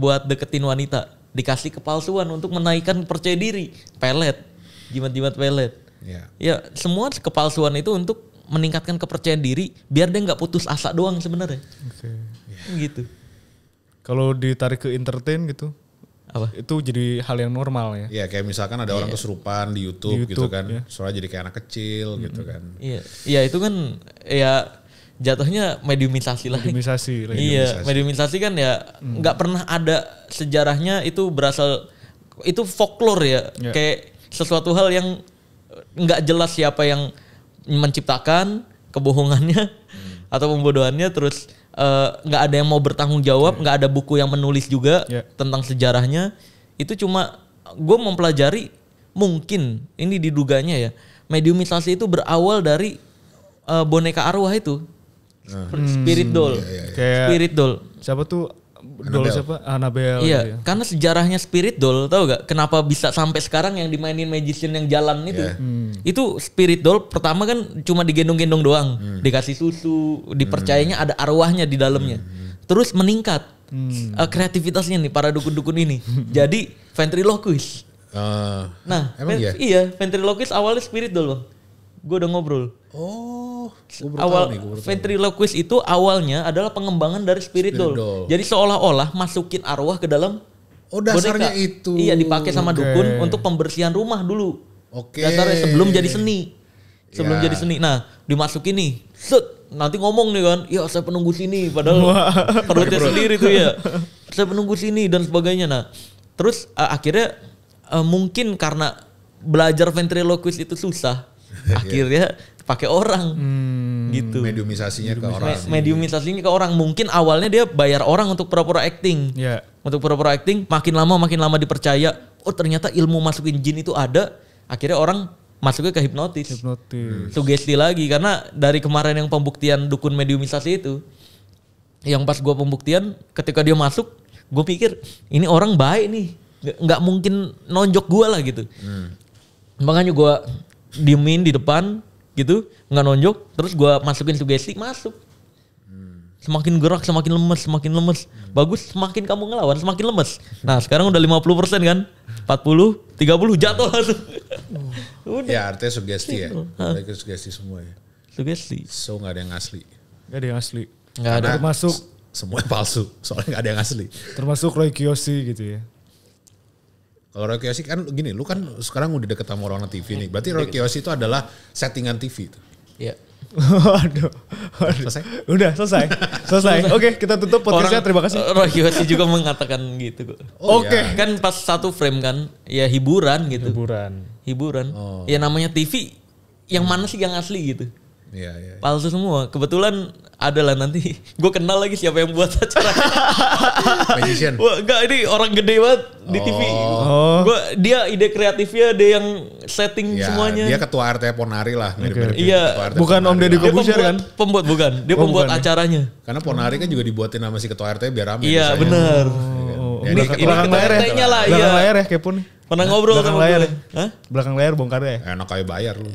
buat deketin wanita dikasih kepalsuan untuk menaikkan percaya diri, pelet, jimat pelet. Ya semua kepalsuan itu untuk meningkatkan kepercayaan diri biar dia nggak putus asa doang sebenarnya. Gitu. Kalau ditarik ke entertain gitu, apa? Itu jadi hal yang normal ya. Iya, kayak misalkan ada orang kesurupan di YouTube gitu kan, soalnya jadi kayak anak kecil gitu kan. Iya itu kan ya jatuhnya mediumisasi lah. Iya, mediumisasi kan ya nggak pernah ada sejarahnya, itu berasal, itu folklore ya. Kayak sesuatu hal yang nggak jelas siapa yang menciptakan kebohongannya atau pembodohannya, terus nggak ada yang mau bertanggung jawab, nggak ada buku yang menulis juga tentang sejarahnya. Itu cuma gue mempelajari, mungkin ini diduganya ya, mediumisasi itu berawal dari boneka arwah itu. Spirit doll. Spirit doll. Siapa tuh? Doll siapa? Annabelle. Iya, gitu ya. Karena sejarahnya spirit doll, tahu gak kenapa bisa sampai sekarang yang dimainin magician yang jalan itu? Itu spirit doll pertama kan cuma digendong-gendong doang, dikasih susu, dipercayanya ada arwahnya di dalamnya. Terus meningkat kreativitasnya nih para dukun-dukun ini. Jadi ventriloquist. Nah, iya, ventriloquist awalnya spirit doll, Bang. Gue udah ngobrol. Ventriloquist itu awalnya adalah pengembangan dari spirit doll. Jadi seolah-olah masukin arwah ke dalam dasarnya boneka. itu. Iya, dipakai sama dukun untuk pembersihan rumah dulu. Dasarnya sebelum jadi seni. Jadi seni. Nah, dimasukin nih. Nanti ngomong nih kan, ya saya penunggu sini, padahal perutnya sendiri tuh ya. Saya penunggu sini dan sebagainya. Nah, terus akhirnya mungkin karena belajar ventriloquist itu susah. Akhirnya pakai orang gitu. Mediumisasinya ke orang. Mediumisasinya ke orang. Mungkin awalnya dia bayar orang untuk pura-pura acting. Untuk pura-pura acting, makin lama dipercaya. Oh ternyata ilmu masukin jin itu ada. Akhirnya orang masuknya ke hipnotis. Sugesti lagi. Karena dari kemarin yang pembuktian dukun mediumisasi itu, yang pas gue pembuktian, ketika dia masuk, gue pikir ini orang baik nih, nggak mungkin nonjok gue lah gitu. Makanya gue diemin di depan gitu, nggak nonjok, terus gue masukin sugesti, masuk. Semakin gerak semakin lemes. Bagus, semakin kamu ngelawan semakin lemes. Nah sekarang udah 50% kan, 40, 30 jatuh langsung. Udah. Ya artinya sugesti ya, mereka sugesti semua ya. Sugesti. So nggak ada yang asli. Nggak ada yang asli. Nggak ada. Termasuk semua palsu, soalnya nggak ada yang asli. Termasuk Roy Kiyoshi gitu ya. Kalau Roy Kiyoshi kan gini, lu kan sekarang udah deket sama orang TV nih. Berarti Roy Kiyoshi itu adalah settingan TV itu. Iya. Waduh. Selesai? Udah selesai. Oke, kita tutup podcastnya. Terima kasih. Roy Kiyoshi juga mengatakan gitu kok. Oke. Kan pas satu frame kan, ya hiburan gitu. Hiburan. Ya namanya TV, yang mana sih yang asli gitu? Iya. Palsu semua. Kebetulan adalah nanti gue kenal lagi siapa yang buat acara. Magician. Wah, enggak, ini orang gede banget di TV. Dia ide kreatifnya, dia yang setting semuanya. Dia ketua RT Ponari lah. Iya. Bukan Om Deddy Kobusier kan? Pembuat bukan. Dia pembuat acaranya. Karena Ponari kan juga dibuatin sama si ketua RT biar rame. Iya benar. Belakang layar ya? Lah, belakang layar ya kepo nih. Pernah ngobrol belakang sama layar gue. Hah? Belakang layar bongkar ya? Enak kayak bayar lu.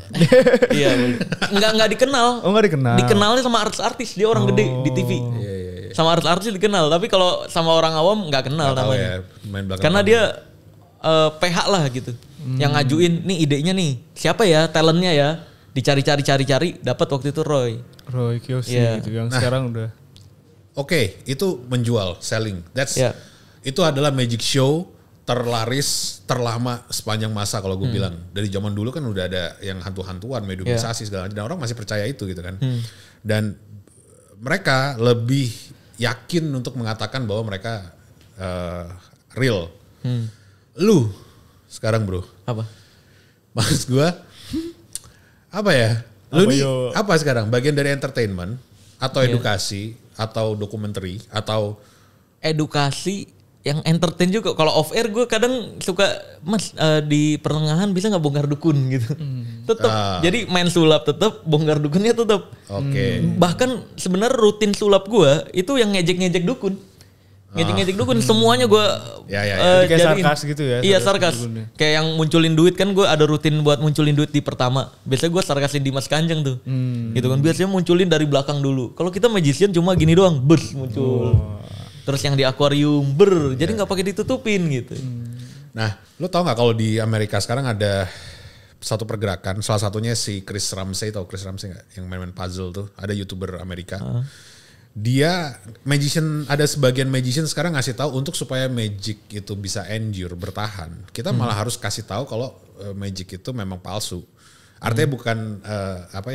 Iya. Enggak dikenal. Oh enggak dikenal. Dikenalnya sama artis-artis. Dia orang gede di TV. Iya. Sama artis-artis dikenal. Tapi kalau sama orang awam nggak kenal namanya. Main belakang. Karena dia PH lah gitu. Yang ngajuin nih idenya nih. Siapa ya talentnya ya? Dicari-cari dapat waktu itu Roy Kiyoshi gitu yang sekarang udah. Oke, itu menjual, selling. Itu adalah magic show terlaris, terlama sepanjang masa kalau gue bilang. Dari zaman dulu kan udah ada yang hantu-hantuan, mediumisasi segala macam. Dan orang masih percaya itu gitu kan. Dan mereka lebih yakin untuk mengatakan bahwa mereka real. Lu sekarang bro. Apa? Maksud gue, apa ya? Lu nih apa sekarang? Bagian dari entertainment atau edukasi atau dokumenter atau edukasi yang entertain juga. Kalau off air gue kadang suka mas di pertengahan bisa nggak bongkar dukun gitu. Tetap. Jadi main sulap tetap, bongkar dukunnya tetap. Oke. Bahkan sebenarnya rutin sulap gue itu yang ngejek dukun. Ngejek dukun semuanya gue kayak sarkas gitu ya. Iya sarkas. Kayak yang munculin duit kan gue ada rutin buat munculin duit di pertama. Biasanya gue sarkasin Dimas Kanjeng tuh. Gitu kan biasanya munculin dari belakang dulu. Kalau kita magician cuma gini doang, bus muncul. Terus yang di akuarium jadi nggak pakai ditutupin gitu. Nah, lu tau nggak kalau di Amerika sekarang ada satu pergerakan, salah satunya si Chris Ramsey, tau Chris Ramsey nggak? Yang main puzzle tuh, ada YouTuber Amerika. Dia magician, ada sebagian magician sekarang ngasih tahu untuk supaya magic itu bisa endure, bertahan. Kita malah harus kasih tahu kalau magic itu memang palsu. Artinya bukan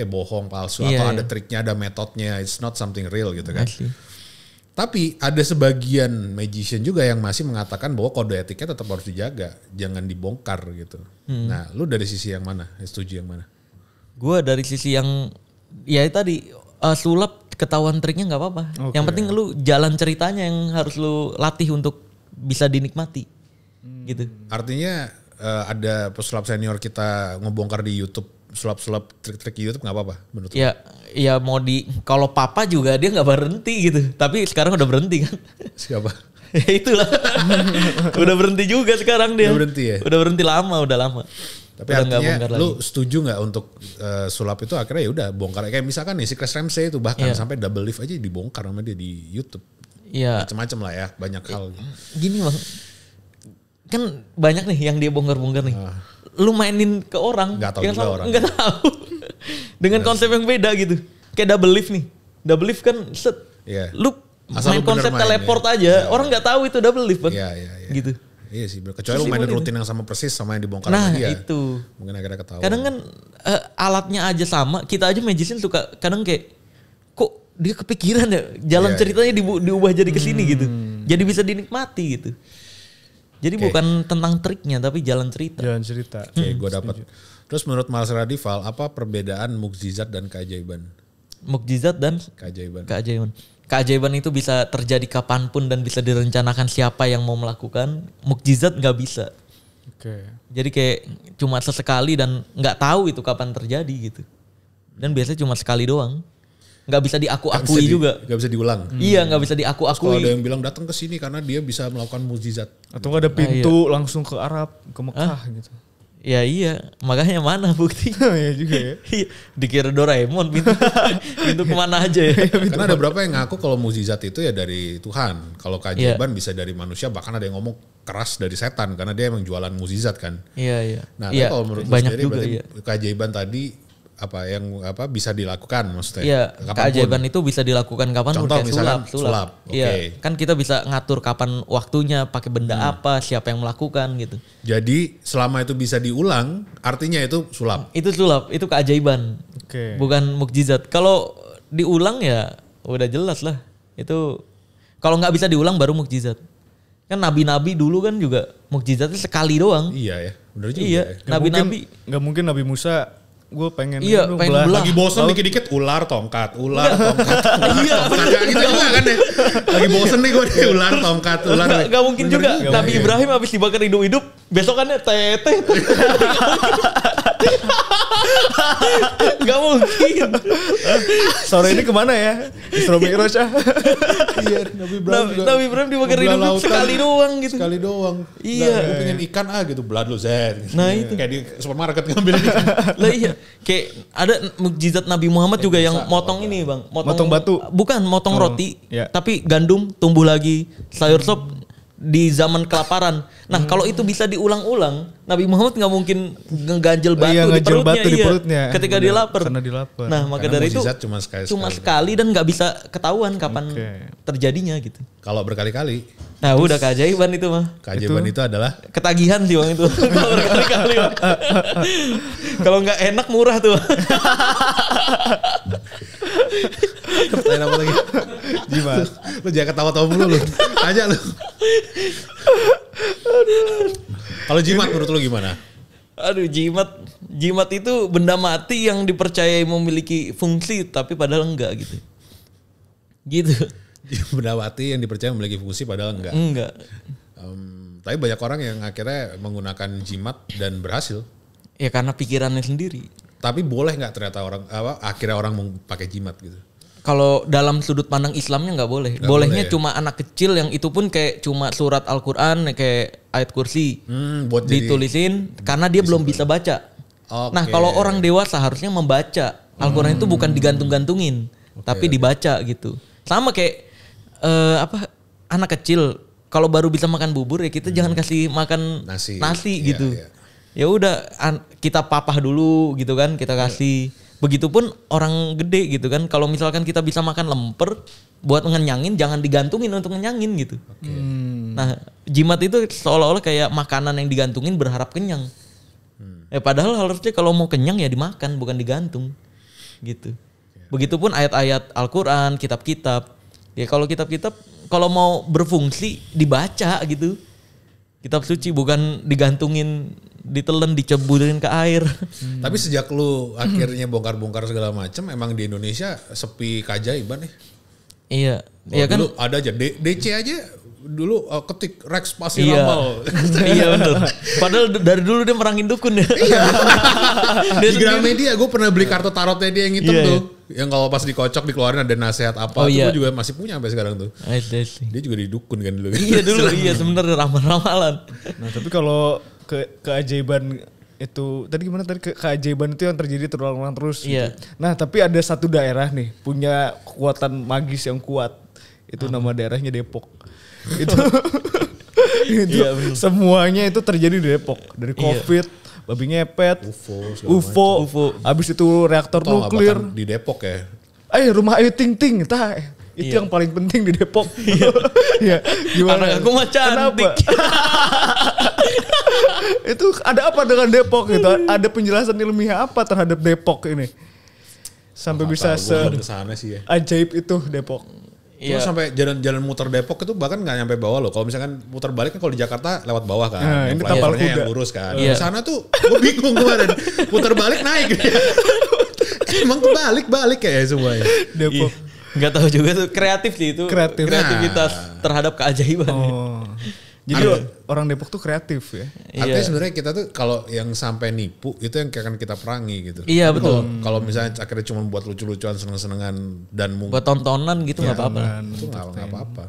bohong, palsu atau ada triknya, ada metodenya. It's not something real gitu kan. Tapi ada sebagian magician juga yang masih mengatakan bahwa kode etiknya tetap harus dijaga, jangan dibongkar gitu. Nah, lu dari sisi yang mana? Setuju yang mana? Gue dari sisi yang ya tadi sulap ketahuan triknya nggak apa-apa. Yang penting lu jalan ceritanya yang harus lu latih untuk bisa dinikmati. Gitu. Artinya ada pesulap senior kita ngebongkar di YouTube sulap-sulap trik-trik YouTube nggak apa-apa menurut lu? Ya mau kalau papa juga dia nggak berhenti gitu. Tapi sekarang udah berhenti kan. Siapa? Ya itulah. Udah berhenti juga sekarang dia. Udah berhenti ya? Udah berhenti udah lama. Tapi artinya lu setuju nggak untuk sulap itu akhirnya ya udah bongkar. Kayak misalkan nih si Chris Ramsey itu bahkan sampai double lift aja dibongkar sama dia di YouTube. Iya. Macam-macam lah ya, banyak hal. Gini bang, kan banyak nih yang dia bongkar-bongkar nih. Lu mainin ke orang, nggak tahu juga orang. Nggak tahu. Dengan konsep yang beda gitu. Kayak double lift nih. Double lift kan set. Yeah. Lu main konsep teleport aja. Orang nggak tahu itu double lift bang. Iya. Gitu. Iya sih, kecuali lu mainin rutin yang sama persis sama yang dibongkar sama dia. Nah itu. Mungkin akhirnya ketahuan. Kadang kan alatnya aja sama. Kita aja magician suka kadang kayak kok dia kepikiran ya jalan ceritanya diubah jadi kesini gitu. Jadi bisa dinikmati gitu. Jadi bukan tentang triknya tapi jalan cerita. Jalan cerita. Oke, gue dapat. Terus menurut Mas Radival, apa perbedaan mukjizat dan keajaiban? Mukjizat dan keajaiban. Keajaiban itu bisa terjadi kapanpun dan bisa direncanakan siapa yang mau melakukan. Mukjizat nggak bisa. Jadi kayak cuma sesekali dan nggak tahu itu kapan terjadi gitu. Dan biasanya cuma sekali doang. Nggak bisa diakui juga. Nggak bisa diulang. Iya nggak bisa diakui. Kalau ada yang bilang datang ke sini karena dia bisa melakukan mukjizat. Atau ada pintu langsung ke Arab, ke Mekah gitu. Ya iya, makanya mana bukti? Iya juga ya. Dikira Doraemon pintu kemana aja ya. Karena ada beberapa yang ngaku kalau mukjizat itu ya dari Tuhan. Kalau keajaiban bisa dari manusia, bahkan ada yang ngomong keras dari setan karena dia emang jualan mukjizat kan. Iya. Nah, ya, kalau menurut banyak sendiri juga berarti keajaiban tadi bisa dilakukan maksudnya. Iya, keajaiban itu bisa dilakukan kapan pun. Contoh misalkan sulap. Iya, kan kita bisa ngatur kapan waktunya, pakai benda apa, siapa yang melakukan gitu. Jadi selama itu bisa diulang, artinya itu sulap. Itu sulap, itu keajaiban. Bukan mukjizat. Kalau diulang ya udah jelas lah. Itu kalau nggak bisa diulang baru mukjizat. Kan nabi-nabi dulu kan juga mukjizatnya sekali doang. Iya ya, benar juga. Iya, nabi-nabi. Nggak mungkin Nabi Musa gue pengen belah. Lagi bosen dikit-dikit ular tongkat. Iya. Gitu juga kan ya. Lagi bosen nih gue ular tongkat. Gak mungkin juga. Nabi Ibrahim habis dibakar hidup-hidup, besokannya tete. Gak mungkin. Sore ini kemana ya? Isra Mi'raj ah. Iya, Nabi Ibrahim dibakar hidup sekali doang gitu. Sekali doang. Iya. Gue pengen ikan gitu, blood lo Zen. Nah itu. Kayak di supermarket ngambil ikan. Lah iya. Kayak ada mukjizat Nabi Muhammad juga yang motong ini bang. Motong batu. Bukan, motong roti. Iya. Tapi gandum tumbuh lagi. Sayur sop di zaman kelaparan. Nah kalau itu bisa diulang-ulang, Nabi Muhammad nggak mungkin ngeganjel batu, di perutnya. Ketika dia lapar. Karena dia lapar. Nah maka dari itu cuma sekali dan nggak bisa ketahuan kapan terjadinya gitu. Kalau berkali-kali. Nah udah keajaiban itu mah. Keajaiban itu adalah ketagihan sih bang itu. Kalau berkali-kali. Kalau nggak enak murah tuh. Pertanyaan apa lagi? Gimana? Lu jangan ketawa-tawa mulu lu. Tanya lu. Kalau jimat menurut lu gimana? Aduh, jimat itu benda mati yang dipercayai memiliki fungsi tapi padahal enggak gitu. Gitu. Benda mati yang dipercaya memiliki fungsi padahal enggak. Enggak. Tapi banyak orang yang akhirnya menggunakan jimat dan berhasil. Ya karena pikirannya sendiri. Tapi boleh nggak ternyata akhirnya orang mau pakai jimat gitu? Kalau dalam sudut pandang Islamnya nggak boleh. Bolehnya cuma anak kecil yang itu pun kayak cuma surat Al-Quran kayak ayat kursi buat ditulisin karena dia belum bisa baca. Nah kalau orang dewasa harusnya membaca Al-Quran itu bukan digantung-gantungin, tapi dibaca gitu. Sama kayak anak kecil kalau baru bisa makan bubur ya kita jangan kasih makan nasi gitu. Ya udah kita papah dulu gitu kan, kita kasih. Begitupun orang gede gitu kan. Kalau misalkan kita bisa makan lemper buat ngenyangin, jangan digantungin untuk ngenyangin gitu. Nah, jimat itu seolah-olah kayak makanan yang digantungin berharap kenyang. Padahal harusnya kalau mau kenyang ya dimakan, bukan digantung. Gitu. Begitupun ayat-ayat Al-Quran, kitab-kitab. Ya kalau kitab-kitab kalau mau berfungsi dibaca gitu. Kitab suci bukan digantungin, ditelan, diceburin ke air. Tapi sejak lu akhirnya bongkar-bongkar segala macam, emang di Indonesia sepi keajaiban nih. Iya. Iya kan. Dulu ada aja DC aja dulu ketik Rex pasti ramal. Iya benar. Padahal dari dulu dia merangin dukun ya. Iya. Di Gramedia gue pernah beli kartu tarotnya dia yang hitam tuh. Yang kalau pas dikocok dikeluarin ada nasihat apa. Itu gue juga masih punya sampai sekarang tuh. Dia juga di dukun kan dulu. Iya dulu sebenarnya ramal-ramalan. Nah tapi kalau keajaiban itu tadi gimana tadi keajaiban itu yang terjadi terulang-ulang terus. Iya. Gitu. Nah tapi ada satu daerah nih punya kekuatan magis yang kuat. Itu nama daerahnya Depok. Itu semuanya itu terjadi di Depok. Dari COVID, babi ngepet, UFO. Abis itu reaktor nuklir. Di Depok ya. Rumah Ayu Ting Ting. Itu yang paling penting di Depok. Iya. Gimana? Aku mah cantik. Itu ada apa dengan Depok gitu? Ada penjelasan ilmiah apa terhadap Depok ini? Sampai bisa ajaib itu Depok. Iya. Sampai jalan-jalan muter Depok itu bahkan nggak nyampe bawah loh. Kalau misalkan muter balik kan kalau di Jakarta lewat bawah kan. Nah, ini tapal kuda yang lurus kan. Di sana tuh gue bingung kemarin. Muter balik naik. Emang balik kayak semuanya. Depok. Nggak tahu juga tuh kreatif sih itu. Kreativitas terhadap keajaiban. Jadi orang Depok tuh kreatif ya. Artinya sebenarnya kita tuh kalau yang sampai nipu itu yang akan kita perangi gitu. Iya betul. Kalau misalnya akhirnya cuma buat lucu-lucuan, seneng-senengan dan mungkin buat tontonan gitu nggak apa-apa. Itu nggak apa-apa.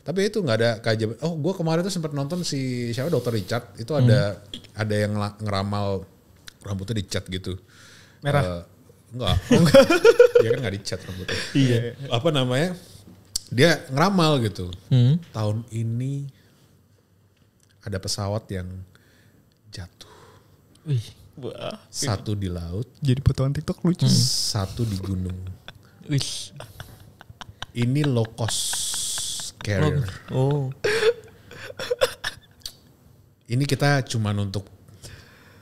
Tapi itu nggak ada keajaiban. Oh, gue kemarin tuh sempat nonton si siapa Dr. Richard itu ada yang ngeramal rambutnya dicat gitu. Merah. Enggak. Dia kan nggak dicat rambutnya. Iya. Apa namanya? Dia ngeramal gitu. Tahun ini ada pesawat yang jatuh. Wih. Satu di laut. Jadi potongan TikTok lucu. Satu di gunung. Wih. Ini low cost carrier. Ini kita cuman untuk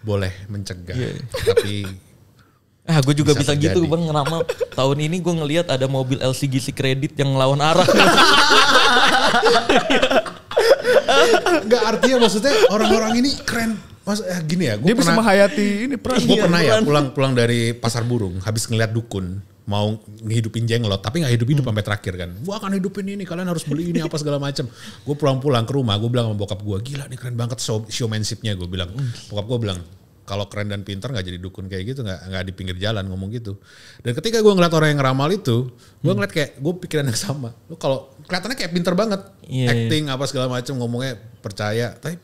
boleh mencegah. Tapi gue juga bisa gitu bang ngeramal. Tahun ini gue ngelihat ada mobil LCGC kredit yang ngelawan arah. Gak artinya maksudnya orang-orang ini keren. Mas gini ya, Dia bisa menghayati ini peran. Gue pernah ya pulang dari pasar burung, habis ngeliat dukun mau ngehidupin jenglot, tapi nggak hidup sampai terakhir kan. Gue akan hidupin ini, kalian harus beli ini apa segala macam. Gue pulang ke rumah, gue bilang sama bokap gue, gila nih keren banget showmanshipnya. Gue bilang, bokap gue bilang, kalau keren dan pintar nggak jadi dukun kayak gitu, nggak di pinggir jalan ngomong gitu. Dan ketika gue ngeliat orang yang ngeramal itu, gue ngeliat kayak gue pikiran yang sama. Lu kalau kelihatannya kayak pintar banget, acting apa segala macam, ngomongnya percaya, tapi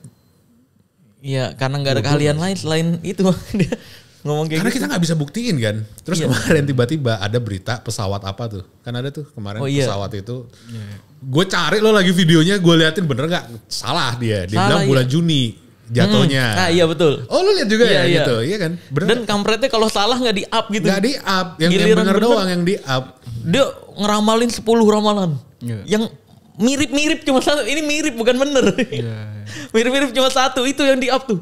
iya, karena nggak ada keahlian lain selain itu dia ngomong kayak karena gitu. kita nggak bisa buktiin kan. Terus kemarin tiba-tiba ada berita pesawat apa tuh? Kan ada tuh kemarin pesawat itu. Gue cari lo lagi videonya, gue liatin bener nggak? Salah dia. Dia bilang bulan Juni jatuhnya. Nah iya betul. Oh lu lihat juga ya gitu, iya kan? Bener. Dan kampretnya kalau salah nggak di up gitu. Nggak di up, yang bener doang yang di up. Dia ngeramalin 10 ramalan. Yang mirip-mirip cuma satu. Ini mirip bukan bener. Mirip-mirip cuma satu, itu yang di up tuh.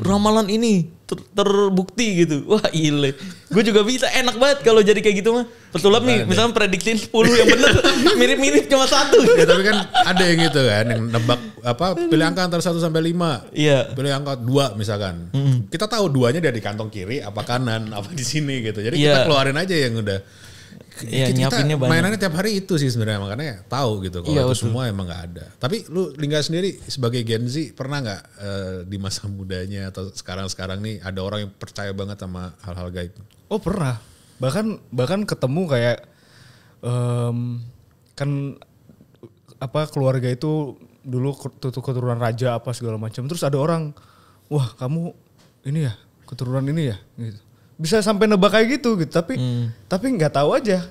Ramalan ini terbukti gitu. Wah ile. Gue juga bisa, enak banget kalau jadi kayak gitu mah. Pesulap nih, misalnya prediksiin 10 yang bener. Mirip-mirip cuma satu. Ya tapi kan ada yang gitu kan, yang nebak pilih angka antara 1 sampai 5. Iya. Pilih angka 2 misalkan. Kita tahu 2-nya dia di kantong kiri, apa kanan, apa di sini gitu. Jadi kita keluarin aja yang udah. Iya, kita nyiapinnya banyak. mainannya tiap hari itu sih sebenarnya, makanya tahu gitu kalau itu semua emang nggak ada. Tapi lu Lingga sendiri sebagai Gen Z pernah nggak di masa mudanya atau sekarang nih ada orang yang percaya banget sama hal-hal gaib? Oh pernah. Bahkan ketemu kayak kan apa keluarga itu dulu keturunan raja apa segala macam. Terus ada orang, wah kamu ini ya keturunan ini ya gitu. Bisa sampai nebak kayak gitu tapi nggak tahu aja,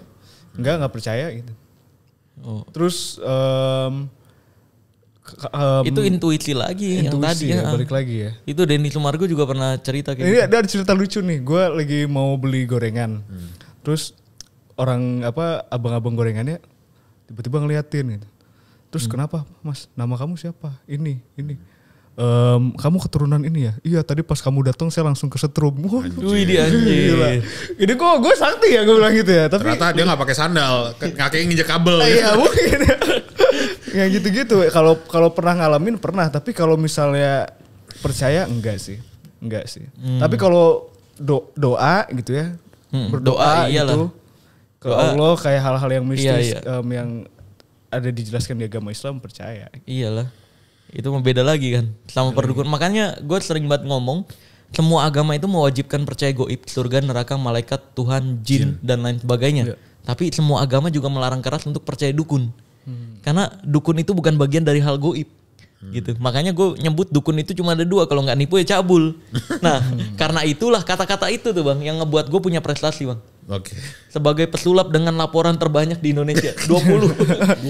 nggak percaya gitu. Terus itu intuisi lagi yang tadi ya, balik lagi ya. Itu Denny Sumargo juga pernah cerita kayak ini gitu. ada cerita lucu nih, gue lagi mau beli gorengan, terus orang abang-abang gorengannya tiba-tiba ngeliatin gitu. Terus kenapa mas, nama kamu siapa? Ini. Kamu keturunan ini ya? Iya tadi pas kamu datang saya langsung kesetrum. Wih dia anjir. Ini kok gue sakti ya gue bilang gitu ya. Tapi ternyata dia nggak pakai sandal, kakinya nginjek kabel. Iya mungkin. Yang gitu-gitu. Kalau pernah ngalamin pernah. Tapi kalau misalnya percaya enggak sih. Tapi kalau doa gitu ya. Berdoa gitu. Ke Allah kayak hal-hal yang mistis yang ada dijelaskan di agama Islam percaya. Iyalah. Itu beda lagi kan sama perdukun. Makanya gue sering banget ngomong, semua agama itu mewajibkan percaya gaib, surga, neraka, malaikat, Tuhan, jin dan lain sebagainya. Tapi semua agama juga melarang keras untuk percaya dukun. Karena dukun itu bukan bagian dari hal gaib. Gitu. Makanya gue nyebut dukun itu cuma ada 2, kalau nggak nipu ya cabul. Nah, karena itulah kata-kata itu tuh Bang yang ngebuat gue punya prestasi Bang. Oke. Sebagai pesulap dengan laporan terbanyak di Indonesia, 20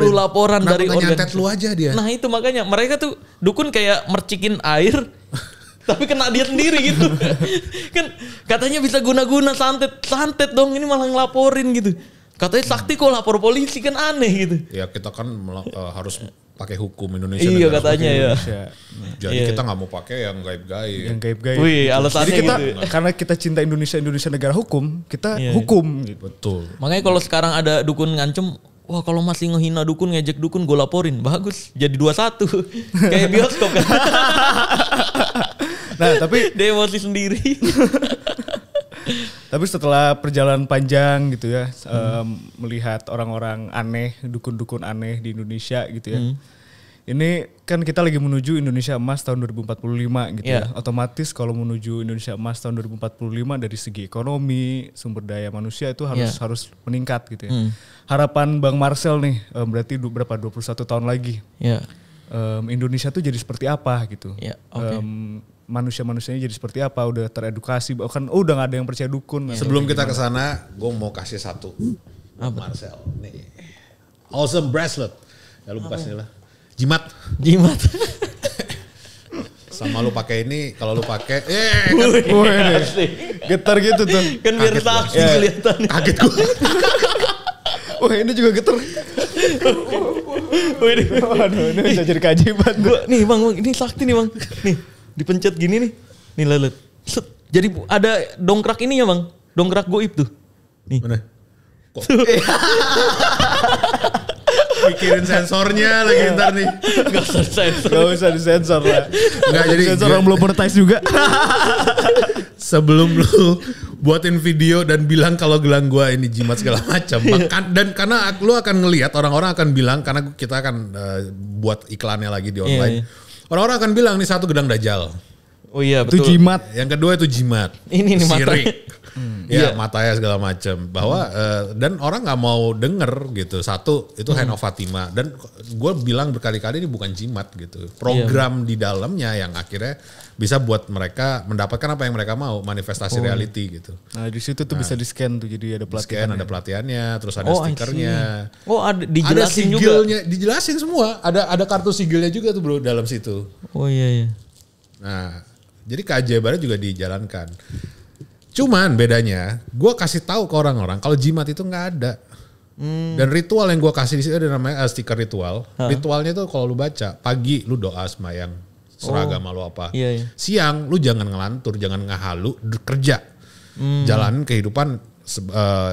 laporan dari organisasi. Nyantet lu aja dia. Nah itu makanya mereka tuh dukun kayak mercikin air tapi kena dia sendiri gitu. Kan katanya bisa guna-guna santet dong, ini malah ngelaporin gitu. Katanya sakti kok lapor polisi, kan aneh gitu. Ya kita kan harus pakai hukum Indonesia. Iya katanya ya. Jadi kita nggak mau pakai yang gaib-gaib. Yang gaib-gaib. Wih, alasannya jadi kita gitu. Karena kita cinta Indonesia negara hukum, kita hukum gitu. Betul. Makanya kalau sekarang ada dukun ngancem, wah kalau masih ngehina dukun, ngejek dukun, gue laporin. Bagus, jadi 2-1. Kayak bioskop kan. Nah tapi dia emosi sendiri. Tapi setelah perjalanan panjang gitu ya, melihat orang-orang aneh, dukun-dukun aneh di Indonesia gitu ya. Ini kan kita lagi menuju Indonesia Emas tahun 2045 gitu ya. Otomatis kalau menuju Indonesia Emas tahun 2045 dari segi ekonomi, sumber daya manusia itu harus meningkat gitu ya. Harapan Bang Marcel nih, berarti 21 tahun lagi. Indonesia tuh jadi seperti apa gitu. Manusia-manusianya jadi seperti apa, udah teredukasi, bahkan udah gak ada yang percaya dukun. Sebelum kita kesana, gue mau kasih satu. Marcel, nih. Awesome bracelet. Ya lu buka sini lah. Jimat. Sama lu pakai ini, kalau lu pakai, getar gitu tuh. Kan biar saksi kelihatan. Kaget gue. Wah ini juga getar. Waduh, ini bisa jadi keajaiban. Nih bang, ini sakti nih bang. Nih. Dipencet gini nih. Nih lalat. Jadi ada dongkrak ini ya bang. Dongkrak goib tuh. Nih. Mana? Kok? Mikirin sensornya lagi ntar nih. Gak usah sensor. Gak usah disensor lah. Enggak jadi sensor orang belum monetize juga. Sebelum lu buatin video dan bilang kalau gelang gua ini jimat segala macam, dan karena lu akan ngelihat orang-orang akan bilang, karena kita akan buat iklannya lagi di online. Orang-orang akan bilang nih satu gedang dajjal. Oh iya betul. Itu jimat. Yang kedua itu jimat. Ini nih sirik. Ya Iya. matanya segala macam. Bahwa dan orang nggak mau denger gitu. Satu itu Hand of Fatima, dan gue bilang berkali-kali ini bukan jimat gitu. Program di dalamnya yang akhirnya bisa buat mereka mendapatkan apa yang mereka mau, manifestasi reality gitu. Nah di situ tuh bisa di scan tuh, jadi ada pelatihan. Ada pelatihannya, terus ada stikernya. Oh ada Ada dijelasin juga. sigilnya, dijelasin semua. Ada kartu sigilnya juga tuh bro dalam situ. Oh iya. Nah, jadi keajaibannya juga dijalankan. Cuman bedanya, gue kasih tahu ke orang-orang kalau jimat itu nggak ada. Dan ritual yang gue kasih di sini ada namanya stiker ritual. Ritualnya tuh kalau lu baca, pagi lu doa sembahyang seragam lu apa. Iya. Siang lu jangan ngelantur, jangan ngahalu, kerja. Jalanin kehidupan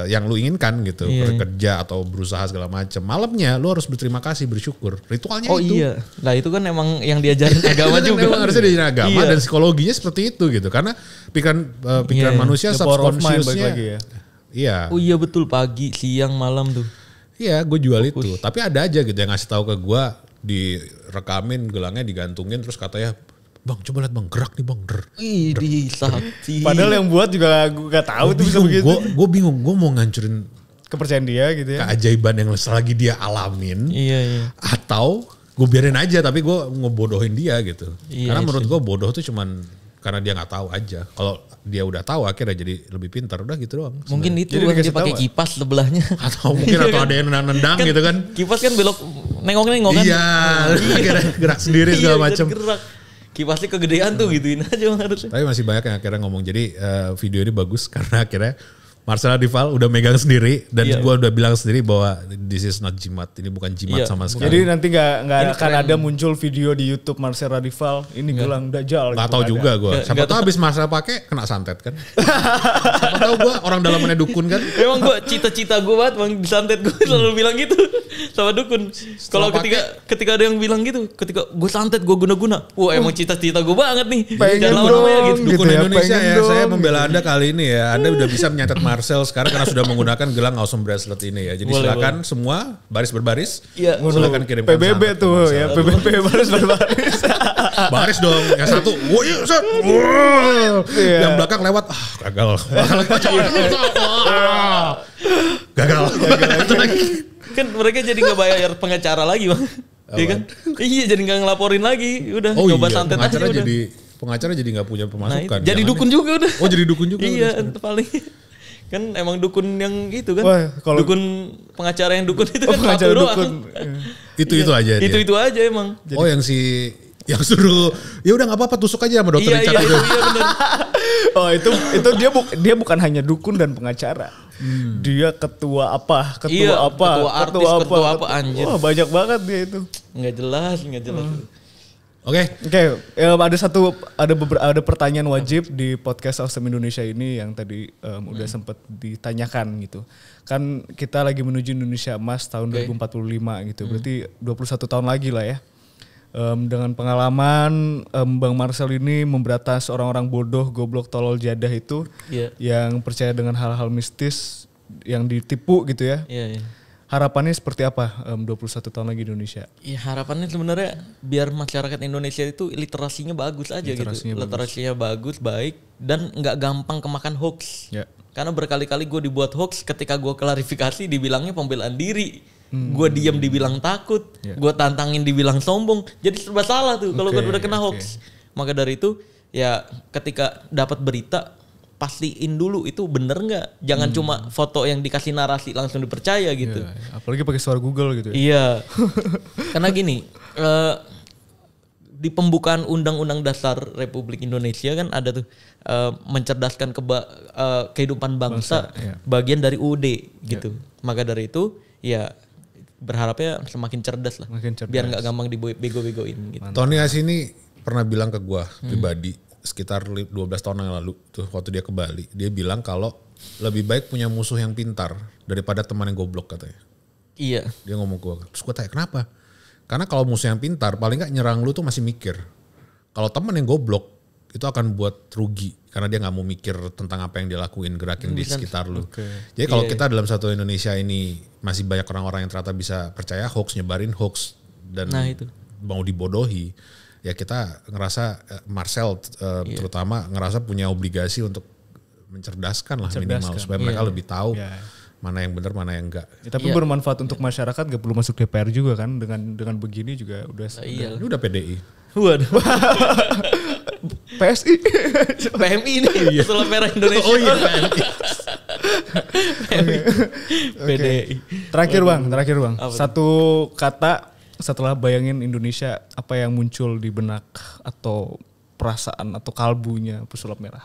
yang lu inginkan gitu, bekerja atau berusaha segala macam. Malamnya lu harus berterima kasih, bersyukur. Ritualnya itu. Oh iya. Nah itu kan emang yang diajarin agama juga. Memang harusnya diajarin agama dan psikologinya seperti itu gitu. Karena pikiran manusia subconsciousnya. Ya. Iya. Oh iya betul, pagi, siang, malam tuh. Iya, gue jual itu. Tapi ada aja gitu yang ngasih tahu ke gue, direkamin gelangnya, digantungin, terus katanya, Bang coba lihat bang, gerak nih bang. Ih, sakti. Padahal yang buat juga gue gak tahu tuh bisa begitu. Gue bingung, gue mau ngancurin kepercayaan dia gitu ya. Keajaiban yang lagi dia alamin. Iya. Atau gue biarin aja tapi gue ngebodohin dia gitu. Iya, karena menurut gue bodoh tuh cuman karena dia gak tahu aja. Kalau dia udah tahu akhirnya jadi lebih pintar, udah gitu doang. Mungkin sebenernya. itu kan dia pakai kipas sebelahnya. Atau mungkin atau ada yang nendang gitu kan. Kipas kan belok nengok-nengok kan. Iya, akhirnya gerak sendiri segala macam. Gerak. Kipasnya kegedean tuh gituin aja bang harusnya. Tapi masih banyak yang akhirnya ngomong. Jadi video ini bagus karena akhirnya Marcel Rival udah megang sendiri dan gue udah bilang sendiri bahwa this is not jimat, ini bukan jimat sama sekali. Jadi nanti nggak akan ada muncul video di YouTube Marcel Rival ini gelang dajjal. Gak tau juga gue. Siapa tahu abis Marcel pakai kena santet kan. Siapa tahu gue orang dalamnya dukun kan. Emang gue cita-cita gue banget bang disantet, gue selalu bilang gitu sama dukun. Kalau ketika ada yang bilang gitu, ketika gue santet gue guna-guna, wah emang cita-cita gue banget nih. Pengen dong, gitu. Dukun Indonesia ya, saya membela Anda kali ini ya. Anda udah bisa menyantet Marcel sekarang karena sudah menggunakan gelang awesome bracelet ini ya. Jadi silakan semua baris berbaris. Iya. Silakan kirim PBB tuh ya, PBB baris berbaris. Baris dong. Yang satu, yang belakang lewat, gagal. Gagal. Kan mereka jadi nggak bayar pengacara lagi bang. Iya kan? Iya jadi nggak ngelaporin lagi. Udah nyoba santet aja udah. Pengacara jadi nggak punya pemasukan. Jadi dukun juga udah. Oh jadi dukun juga. Iya paling. Kan emang dukun yang gitu kan. Wah, kalau dukun pengacara yang dukun itu kan pengacara dukun. Itu aja dia. Itu aja emang. Oh yang suruh ya udah nggak apa-apa tusuk aja sama dokter Richard itu. Iya benar. Oh itu dia bukan hanya dukun dan pengacara. Dia ketua apa? Ketua artis, ketua apa anjir. Wah banyak banget dia itu. Nggak jelas. Oke, ada pertanyaan wajib di podcast Awesome Indonesia ini yang tadi udah sempat ditanyakan gitu. Kan kita lagi menuju Indonesia Emas tahun 2045 gitu. Berarti 21 tahun lagi lah ya. Dengan pengalaman Bang Marcel ini memberantas orang-orang bodoh, goblok, tolol, jadah itu yang percaya dengan hal-hal mistis yang ditipu gitu ya. Iya. Harapannya seperti apa 21 tahun lagi di Indonesia? Ya harapannya sebenarnya biar masyarakat Indonesia itu literasinya bagus aja gitu. Literasinya bagus, baik dan nggak gampang kemakan hoax. Ya. Karena berkali-kali gue dibuat hoax, ketika gue klarifikasi dibilangnya pembelaan diri. Gue diam dibilang takut, gue tantangin dibilang sombong. Jadi serba salah tuh kalau gue udah kena hoax. Maka dari itu ya ketika dapat berita pastiin dulu itu bener nggak, jangan cuma foto yang dikasih narasi langsung dipercaya gitu. Apalagi pakai suara Google gitu ya. Iya. Karena gini, di pembukaan Undang-Undang Dasar Republik Indonesia kan ada tuh mencerdaskan kehidupan bangsa bagian dari UUD gitu. Maka dari itu ya berharapnya semakin cerdas lah. Biar nggak gampang dibego-begoin gitu. Tony Asini pernah bilang ke gua pribadi sekitar 12 tahun yang lalu tuh waktu dia ke Bali, dia bilang kalau lebih baik punya musuh yang pintar daripada teman yang goblok katanya. Iya. Dia ngomong ke gue. Terus gue tanya kenapa? Karena kalau musuh yang pintar paling gak nyerang lu tuh masih mikir. Kalau teman yang goblok itu akan buat rugi. Karena dia gak mau mikir tentang apa yang dia lakuin, gerakin di sekitar lu. Jadi kalau kita dalam satu Indonesia ini masih banyak orang-orang yang ternyata bisa percaya hoax, nyebarin hoax. Dan mau dibodohi. Ya kita ngerasa, Marcel terutama ngerasa punya obligasi untuk mencerdaskan lah minimal. Supaya mereka lebih tahu mana yang benar, mana yang enggak. Ya, tapi bermanfaat untuk masyarakat, gak perlu masuk DPR juga kan. Dengan begini juga udah PDI. Waduh. PSI. PMI nih, Pesulap Merah Indonesia. Oh iya, PMI. PDI. Terakhir bang. Satu kata setelah bayangin Indonesia, apa yang muncul di benak atau perasaan atau kalbunya Pesulap Merah?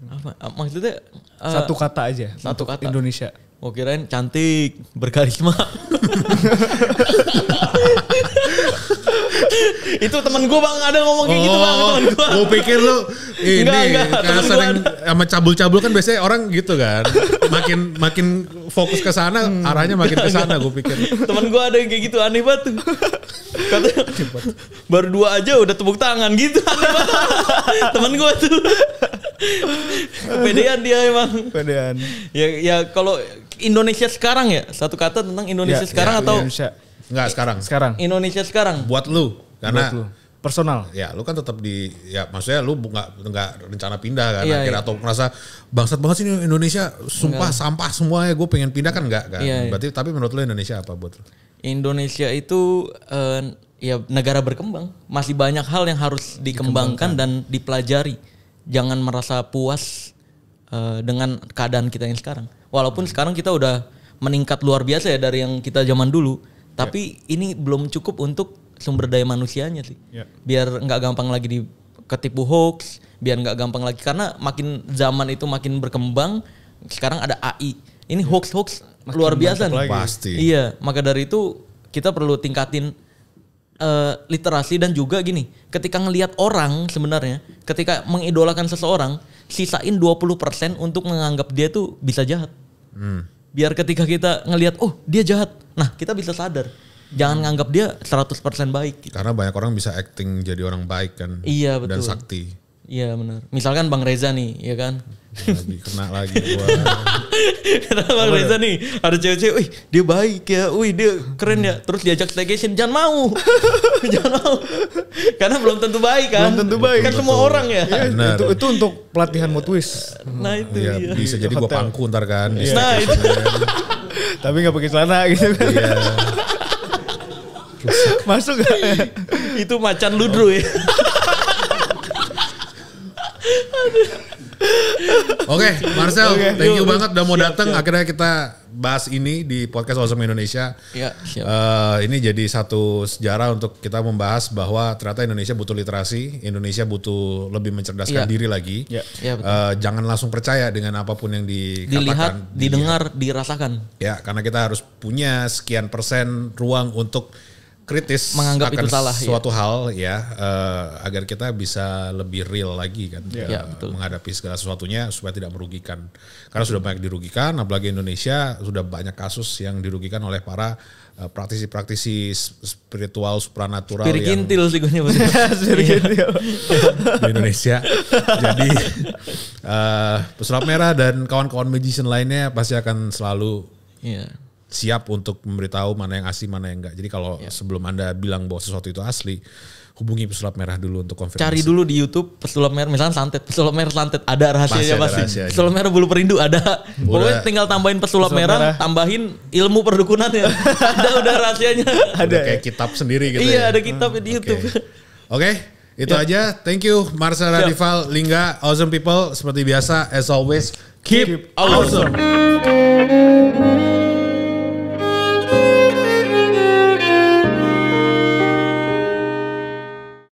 Apa? Maksudnya? Satu kata aja. Satu kata. Indonesia. Oh kirain cantik, berkarisma. Itu temen gue bang, ada ngomong kayak gitu bang, temen gue. Gue pikir lu ini karena sering sama cabul-cabul kan biasanya orang gitu kan. Makin fokus ke sana, arahnya makin ke sana gue pikir. Temen gue ada yang kayak gitu, aneh banget tuh. Katanya baru 2 aja udah tepuk tangan gitu. Temen gue tuh. Kepedean dia emang. Kepedean. Ya kalau Indonesia sekarang ya, satu kata tentang Indonesia sekarang atau Indonesia. Enggak sekarang. Indonesia sekarang. Buat lu karena personal. Ya lu kan tetap maksudnya lu nggak rencana pindah kan akhirnya atau merasa bangsat banget sih Indonesia, sumpah sampah semua ya gue pengen pindah kan enggak kan. Berarti tapi menurut lu Indonesia apa buat lu? Indonesia itu ya negara berkembang, masih banyak hal yang harus dikembangkan dan dipelajari. Jangan merasa puas dengan keadaan kita yang sekarang. Walaupun sekarang kita udah meningkat luar biasa ya dari yang kita zaman dulu, tapi ini belum cukup untuk sumber daya manusianya sih. Biar nggak gampang lagi ketipu hoax, biar nggak gampang lagi karena makin zaman itu makin berkembang. Sekarang ada AI, ini hoax luar biasa nih. Pasti. Iya, maka dari itu kita perlu tingkatin literasi dan juga gini, ketika ngelihat orang sebenarnya, ketika mengidolakan seseorang, sisain 20% untuk menganggap dia tuh bisa jahat. Biar ketika kita ngelihat, oh dia jahat, nah kita bisa sadar. Jangan nganggap dia 100% baik. Gitu. Karena banyak orang bisa acting jadi orang baik kan. Iya betul. Dan sakti. Iya benar. Misalkan Bang Reza nih, ya kan. Kena lagi gua. Karena Bang Reza nih, ada cewek-cewek, wih dia baik ya, wih dia keren ya. Terus diajak staycation, jangan mau. Jangan mau. Karena belum tentu baik kan. Belum tentu baik. Kan semua orang ya. Itu untuk pelatihan motus. Nah itu ya, bisa jadi gua pangku ntar kan. Nah itu. Tapi gak pakai celana gitu kan. Iya. Masuk gak? Itu macan ludru ya. Oke, Marcel, thank you banget udah mau datang. Akhirnya kita bahas ini di podcast Awesome Indonesia. Ya, siap. Ini jadi satu sejarah untuk kita membahas bahwa ternyata Indonesia butuh literasi, Indonesia butuh lebih mencerdaskan diri lagi. Ya, jangan langsung percaya dengan apapun yang dikatakan. Dilihat, didengar, dirasakan. Ya, karena kita harus punya sekian persen ruang untuk kritis menganggap akan itu salah suatu hal ya agar kita bisa lebih real lagi kan menghadapi segala sesuatunya supaya tidak merugikan karena sudah banyak dirugikan, apalagi Indonesia sudah banyak kasus yang dirugikan oleh para praktisi-praktisi spiritual supranatural Spirikintil sih gue nyebutnya di Indonesia. Jadi Pesulap Merah dan kawan-kawan magician lainnya pasti akan selalu siap untuk memberitahu mana yang asli, mana yang enggak. Jadi kalau sebelum Anda bilang bahwa sesuatu itu asli, hubungi Pesulap Merah dulu untuk konfirmasi. Cari dulu di YouTube Pesulap Merah, misalnya santet, Pesulap Merah santet, ada rahasianya pasti. Pesulap Merah bulu perindu ada. Pokoknya tinggal tambahin Pesulap Merah, tambahin ilmu perdukunannya. Udah rahasianya. Ada kayak kitab sendiri gitu. Iya, ada kitab di YouTube. Oke. Itu aja. Thank you Marcel Radival, Lingga, awesome people. Seperti biasa, as always, keep awesome.